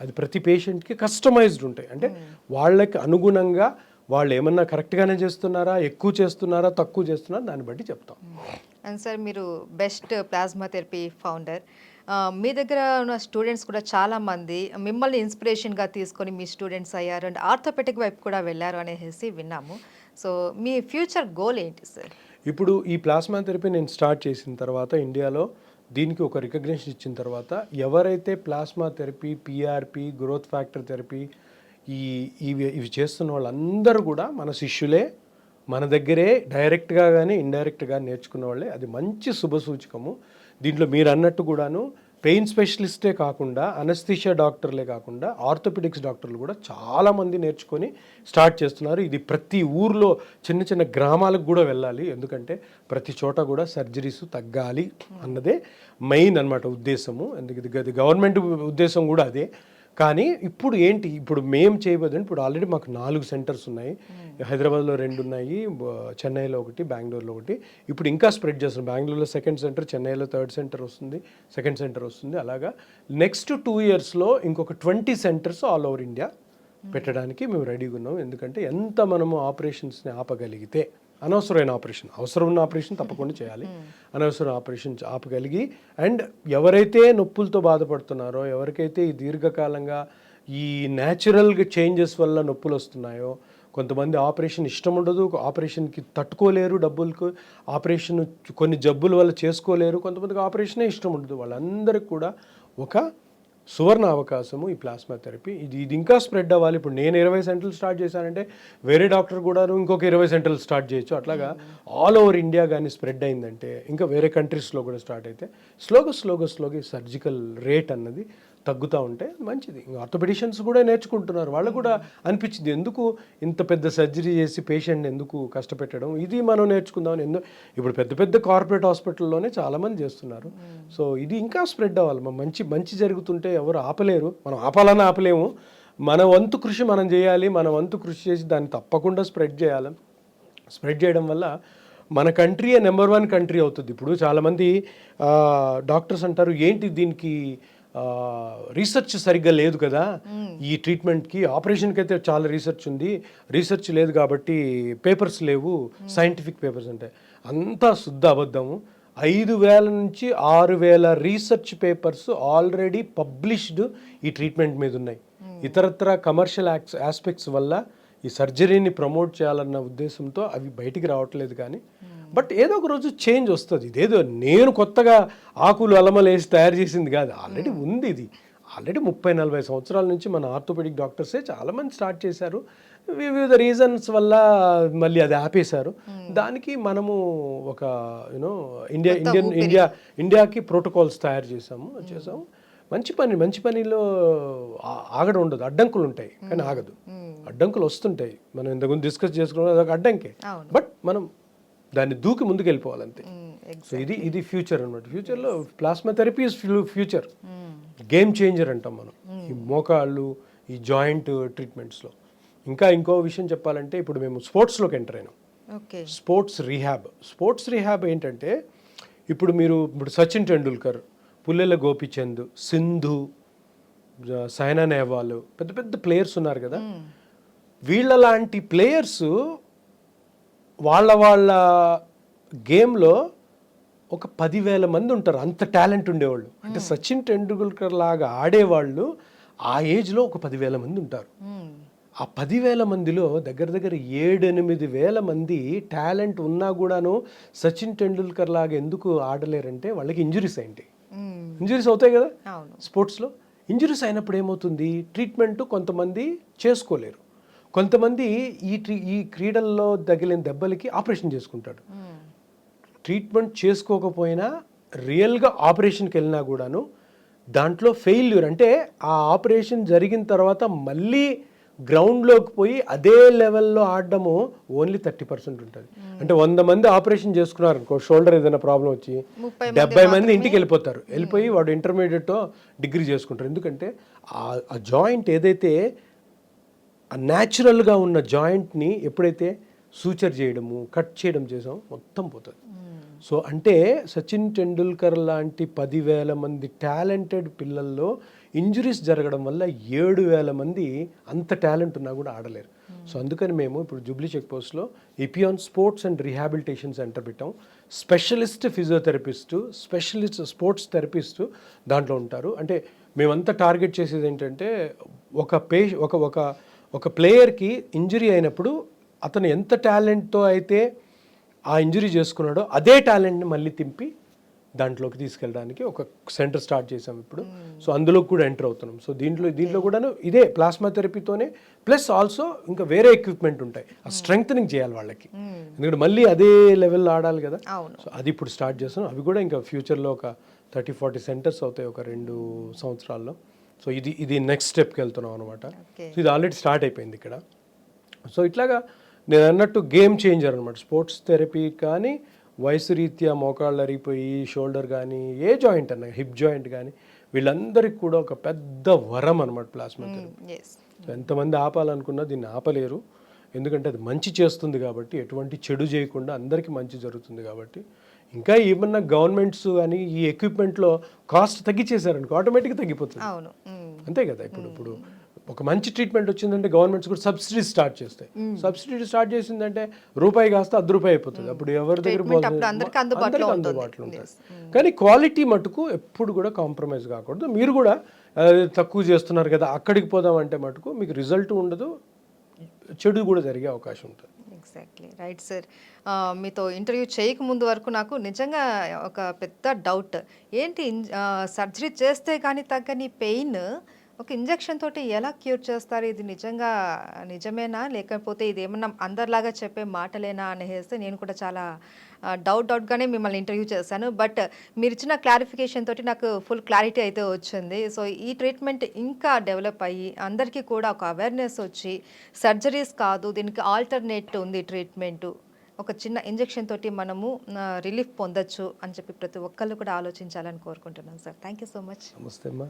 అది ప్రతి పేషెంట్కి కస్టమైజ్డ్ ఉంటాయి. అంటే వాళ్ళకి అనుగుణంగా వాళ్ళు ఏమన్నా కరెక్ట్గానే చేస్తున్నారా, ఎక్కువ చేస్తున్నారా, తక్కువ చేస్తున్నారా, దాన్ని బట్టి చెప్తాం. అండ్ సార్ మీరు బెస్ట్ ప్లాస్మా థెరపీ ఫౌండర్. మీ దగ్గర ఉన్న స్టూడెంట్స్ కూడా చాలామంది మిమ్మల్ని ఇన్స్పిరేషన్గా తీసుకొని మీ స్టూడెంట్స్ అయ్యారు అండ్ ఆర్థోపెటిక్ వైపు కూడా వెళ్ళారు అనేసి విన్నాము. సో మీ ఫ్యూచర్ గోల్ ఏంటి సార్? ఇప్పుడు ఈ ప్లాస్మా థెరపీ నేను స్టార్ట్ చేసిన తర్వాత ఇండియాలో దీనికి ఒక రికగ్నిషన్ ఇచ్చిన తర్వాత ఎవరైతే plasma therapy, PRP, growth factor therapy ఇవి చేస్తున్న వాళ్ళందరూ కూడా మన శిష్యులే, మన దగ్గరే డైరెక్ట్గా కానీ ఇండైరెక్ట్గా నేర్చుకున్న వాళ్ళే. అది మంచి శుభసూచకము. దీంట్లో మీరు అన్నట్టు కూడాను పెయిన్ స్పెషలిస్టే కాకుండా, అనస్థీషియా డాక్టర్లే కాకుండా ఆర్థోపెడిక్స్ డాక్టర్లు కూడా చాలామంది నేర్చుకొని స్టార్ట్ చేస్తున్నారు. ఇది ప్రతి ఊర్లో చిన్న చిన్న గ్రామాలకు కూడా వెళ్ళాలి, ఎందుకంటే ప్రతి చోట కూడా సర్జరీస్ తగ్గాలి అన్నదే మెయిన్ అన్నమాట ఉద్దేశము. ఎందుకు ఇది గవర్నమెంట్ ఉద్దేశం కూడా అదే. కానీ ఇప్పుడు ఏంటి, ఇప్పుడు మేము చేయబోదండి, ఇప్పుడు ఆల్రెడీ మాకు 4 సెంటర్స్ ఉన్నాయి. హైదరాబాద్లో 2 ఉన్నాయి, చెన్నైలో 1, బెంగళూరులో 1. ఇప్పుడు ఇంకా స్ప్రెడ్ చేస్తున్నాం. బెంగళూరులో 2nd సెంటర్, చెన్నైలో 3rd సెంటర్ వస్తుంది, 2nd సెంటర్ వస్తుంది. అలాగా నెక్స్ట్ 2 ఇయర్స్లో ఇంకొక 20 సెంటర్స్ ఆల్ ఓవర్ ఇండియా పెట్టడానికి మేము రెడీగా ఉన్నాం. ఎందుకంటే ఎంత మనము ఆపరేషన్స్ని ఆపగలిగితే, అనవసరమైన ఆపరేషన్, అవసరం ఉన్న ఆపరేషన్ తప్పకుండా చేయాలి, అనవసరం ఆపరేషన్ ఆపగలిగి, అండ్ ఎవరైతే నొప్పులతో బాధపడుతున్నారో, ఎవరికైతే ఈ దీర్ఘకాలంగా ఈ న్యాచురల్గా చేంజెస్ వల్ల నొప్పులు వస్తున్నాయో, కొంతమంది ఆపరేషన్ ఇష్టం ఉండదు, ఆపరేషన్కి తట్టుకోలేరు, డబ్బులకు ఆపరేషన్ కొన్ని జబ్బుల వల్ల చేసుకోలేరు, కొంతమందికి ఆపరేషనే ఇష్టం ఉండదు, వాళ్ళందరికీ కూడా ఒక సువర్ణ అవకాశము ఈ ప్లాస్మా థెరపీ. ఇది ఇంకా స్ప్రెడ్ అవ్వాలి. ఇప్పుడు నేను 20 సెంటర్లు స్టార్ట్ చేశానంటే వేరే డాక్టర్ కూడా ఇంకొక 20 సెంటర్లు స్టార్ట్ చేయొచ్చు. అట్లాగా ఆల్ ఓవర్ ఇండియా కానీ స్ప్రెడ్ అయిందంటే, ఇంకా వేరే కంట్రీస్లో కూడా స్టార్ట్ అయితే స్లోగా ఈ సర్జికల్ రేట్ అన్నది తగ్గుతూ ఉంటే మంచిది. ఇంకా ఆర్థోపెడిషియన్స్ కూడా నేర్చుకుంటున్నారు, వాళ్ళు కూడా అనిపించింది ఎందుకు ఇంత పెద్ద సర్జరీ చేసి పేషెంట్ని ఎందుకు కష్టపెట్టడం, ఇది మనం నేర్చుకుందామని. ఇప్పుడు పెద్ద కార్పొరేట్ హాస్పిటల్లోనే చాలామంది చేస్తున్నారు. సో ఇది ఇంకా స్ప్రెడ్ అవ్వాలి. మంచి జరుగుతుంటే ఎవరు ఆపలేరు, మనం ఆపాలన్నా ఆపలేము. మన వంతు కృషి మనం చేయాలి, మన వంతు కృషి చేసి దాన్ని తప్పకుండా స్ప్రెడ్ చేయాలి. స్ప్రెడ్ చేయడం వల్ల మన కంట్రీయే నెంబర్ 1 కంట్రీ అవుతుంది. ఇప్పుడు చాలామంది డాక్టర్స్ అంటారు, ఏంటి దీనికి రీసెర్చ్ సరిగ్గా లేదు కదా, ఈ ట్రీట్మెంట్కి, ఆపరేషన్కి అయితే చాలా రీసెర్చ్ ఉంది, రీసెర్చ్ లేదు కాబట్టి పేపర్స్ లేవు, సైంటిఫిక్ పేపర్స్ అంటే అంతా శుద్ధ అబద్ధము. 5,000 నుంచి 6,000 రీసెర్చ్ పేపర్స్ ఆల్రెడీ పబ్లిష్డ్ ఈ ట్రీట్మెంట్ మీద ఉన్నాయి. ఇతరత్ర కమర్షియల్ ఆస్పెక్ట్స్ వల్ల ఈ సర్జరీని ప్రమోట్ చేయాలన్న ఉద్దేశంతో అవి బయటికి రావట్లేదు. కానీ బట్ ఏదో ఒక రోజు చేంజ్ వస్తుంది. ఇదేదో నేను కొత్తగా ఆకులు అలమలు వేసి తయారు చేసింది కాదు, ఆల్రెడీ ఉంది. ఇది ఆల్రెడీ 30-40 సంవత్సరాల నుంచి మన ఆర్థోపెడిక్ డాక్టర్సే చాలామంది స్టార్ట్ చేశారు. వివిధ రీజన్స్ వల్ల మళ్ళీ అది ఆపేశారు. దానికి మనము ఒక ఇండియాకి ప్రోటోకాల్స్ తయారు చేసాము. మంచి పనిలో ఆగడం ఉండదు, అడ్డంకులు ఉంటాయి కానీ ఆగదు. అడ్డంకులు వస్తుంటాయి, మనం ఇంతకుముందు డిస్కస్ చేసుకున్నాం, అదొక అడ్డంకే. బట్ మనం దాన్ని దూకి ముందుకు వెళ్ళిపోవాలంతే. సో ఇది ఫ్యూచర్ అనమాట. ఫ్యూచర్లో plasma therapy is future, game changer అంటాం మనం ఈ మోకాళ్ళు, ఈ జాయింట్ ట్రీట్మెంట్స్లో. ఇంకో విషయం చెప్పాలంటే, ఇప్పుడు మేము స్పోర్ట్స్లోకి ఎంటర్ అయినాం. స్పోర్ట్స్ రీహాబ్ ఏంటంటే, ఇప్పుడు సచిన్ టెండూల్కర్, పుల్లెల గోపిచంద్, సింధు, సైనా నెహ్వాల్, పెద్ద ప్లేయర్స్ ఉన్నారు కదా, వీళ్ళ లాంటి ప్లేయర్స్ వాళ్ళ గేమ్లో ఒక 10,000 మంది ఉంటారు, అంత టాలెంట్ ఉండేవాళ్ళు. అంటే సచిన్ టెండూల్కర్ లాగా ఆడేవాళ్ళు ఆ ఏజ్లో ఒక 10,000 మంది ఉంటారు. ఆ 10,000 మందిలో దగ్గర దగ్గర 7-8 వేల మంది టాలెంట్ ఉన్నా కూడాను సచిన్ టెండూల్కర్ లాగా ఎందుకు ఆడలేరంటే వాళ్ళకి ఇంజురీస్ ఏంటి, ఇంజురీస్ అవుతాయి కదా అవును. స్పోర్ట్స్లో. ఇంజురీస్ అయినప్పుడు ఏమవుతుంది, ట్రీట్మెంట్ కొంతమంది చేసుకోలేరు, కొంతమంది ఈ క్రీడల్లో తగిలిన దెబ్బలకి ఆపరేషన్ చేసుకుంటాడు. ట్రీట్మెంట్ చేసుకోకపోయినా రియల్గా ఆపరేషన్కి వెళ్ళినా కూడాను దాంట్లో ఫెయిల్యూర్ అంటే ఆ ఆపరేషన్ జరిగిన తర్వాత మళ్ళీ గ్రౌండ్లోకి పోయి అదే లెవెల్లో ఆడడము ఓన్లీ 30% ఉంటుంది. అంటే 100 మంది ఆపరేషన్ చేసుకున్నారు అనుకో, షోల్డర్ ఏదైనా ప్రాబ్లం వచ్చి 70 మంది ఇంటికి వెళ్ళిపోతారు. వెళ్ళిపోయి వాడు ఇంటర్మీడియట్ డిగ్రీ చేసుకుంటారు. ఎందుకంటే ఆ జాయింట్ ఏదైతే న్యాచురల్గా ఉన్న జాయింట్ని ఎప్పుడైతే సూచర్ చేయడము కట్ చేయడం చేసామో మొత్తం పోతుంది. సో అంటే సచిన్ టెండూల్కర్ లాంటి 10,000 మంది టాలెంటెడ్ పిల్లల్లో ఇంజురీస్ జరగడం వల్ల 7,000 మంది అంత టాలెంట్ ఉన్నా కూడా ఆడలేరు. సో అందుకని మేము ఇప్పుడు జూబ్లీ చెక్ పోస్ట్లో ఇపియాన్ స్పోర్ట్స్ అండ్ రీహాబిలిటేషన్ సెంటర్ పెట్టాం. Specialist physiotherapist, specialist sports therapist దాంట్లో ఉంటారు. అంటే మేమంతా టార్గెట్ చేసేది ఏంటంటే ఒక ప్లేయర్కి ఇంజరీ అయినప్పుడు అతను ఎంత టాలెంట్తో అయితే ఆ ఇంజరీ చేసుకున్నాడో అదే టాలెంట్ని మళ్ళీ తింపి దాంట్లోకి తీసుకెళ్ళడానికి ఒక సెంటర్ స్టార్ట్ చేసాం ఇప్పుడు. సో అందులో కూడా ఎంటర్ అవుతున్నాం. సో దీంట్లో కూడాను ఇదే ప్లాస్మా థెరపీతోనే ప్లస్ ఆల్సో ఇంకా వేరే ఎక్విప్మెంట్ ఉంటాయి. ఆ స్ట్రెంగ్తనింగ్ చేయాలి వాళ్ళకి, ఎందుకంటే మళ్ళీ అదే లెవెల్లో ఆడాలి కదా. సో అది ఇప్పుడు స్టార్ట్ చేస్తున్నాం. అవి కూడా ఇంకా ఫ్యూచర్లో ఒక 30-40 సెంటర్స్ అవుతాయి ఒక 2 సంవత్సరాల్లో. సో ఇది నెక్స్ట్ స్టెప్కి వెళ్తున్నాం అనమాట. సో ఇది ఆల్రెడీ స్టార్ట్ అయిపోయింది ఇక్కడ. సో ఇట్లాగా నేను అన్నట్టు గేమ్ చేంజర్ అనమాట స్పోర్ట్స్ థెరపీ. కానీ వయసు రీత్యా మోకాళ్ళు అరిగిపోయి షోల్డర్ కానీ ఏ జాయింట్ అన్న హిప్ జాయింట్ కానీ వీళ్ళందరికీ కూడా ఒక పెద్ద వరం అనమాట ప్లాస్మా థెరపీ. సో ఎంతమంది ఆపాలనుకున్నా దీన్ని ఆపలేరు, ఎందుకంటే అది మంచి చేస్తుంది కాబట్టి, ఎటువంటి చెడు చేయకుండా అందరికీ మంచి జరుగుతుంది కాబట్టి. ఇంకా ఏమన్నా గవర్నమెంట్స్ కానీ ఈ ఎక్విప్మెంట్లో కాస్ట్ తగ్గించేశారనుకో ఆటోమేటిక్గా తగ్గిపోతుంది. అంతే కదా. ఇప్పుడు ఒక మంచి ట్రీట్మెంట్ వచ్చిందంటే గవర్నమెంట్స్ కూడా సబ్సిడీ స్టార్ట్ చేస్తాయి. సబ్సిడీ స్టార్ట్ చేసిందంటే రూపాయి కాస్త ₹10 అయిపోతుంది. అప్పుడు ఎవరి దగ్గర అందరికీ అందుబాటులో ఉంటుంది. కానీ క్వాలిటీ మటుకు ఎప్పుడు కూడా కాంప్రమైజ్ కాకూడదు. మీరు కూడా తక్కువ చేస్తున్నారు కదా అక్కడికి పోదామంటే మటుకు మీకు రిజల్ట్ ఉండదు, చెడు కూడా జరిగే అవకాశం ఉంటుంది. Exactly right sir. మీతో ఇంటర్వ్యూ చేయకముందు వరకు నాకు నిజంగా ఒక పెద్ద డౌట్ ఏంటి, సర్జరీ చేస్తే కానీ తగ్గని పెయిన్ ఒక ఇంజెక్షన్ తోటి ఎలా క్యూర్ చేస్తారు? ఇది నిజమేనా, లేకపోతే ఇది ఏమన్నా అందరిలాగా చెప్పే మాటలేనా అనేసి నేను కూడా చాలా డౌట్గానే మిమ్మల్ని ఇంటర్వ్యూ చేశాను. బట్ మీరు ఇచ్చిన క్లారిఫికేషన్ తోటి నాకు ఫుల్ క్లారిటీ అయితే వచ్చింది. సో ఈ ట్రీట్మెంట్ ఇంకా డెవలప్ అయ్యి అందరికీ కూడా ఒక అవేర్నెస్ వచ్చి సర్జరీస్ కాదు, దీనికి ఆల్టర్నేట్ ఉంది ట్రీట్మెంటు, ఒక చిన్న ఇంజెక్షన్ తోటి మనము రిలీఫ్ పొందొచ్చు అని చెప్పి ప్రతి ఒక్కళ్ళు కూడా ఆలోచించాలని కోరుకుంటున్నాను sir. Thank you so much. నమస్తే అమ్మా.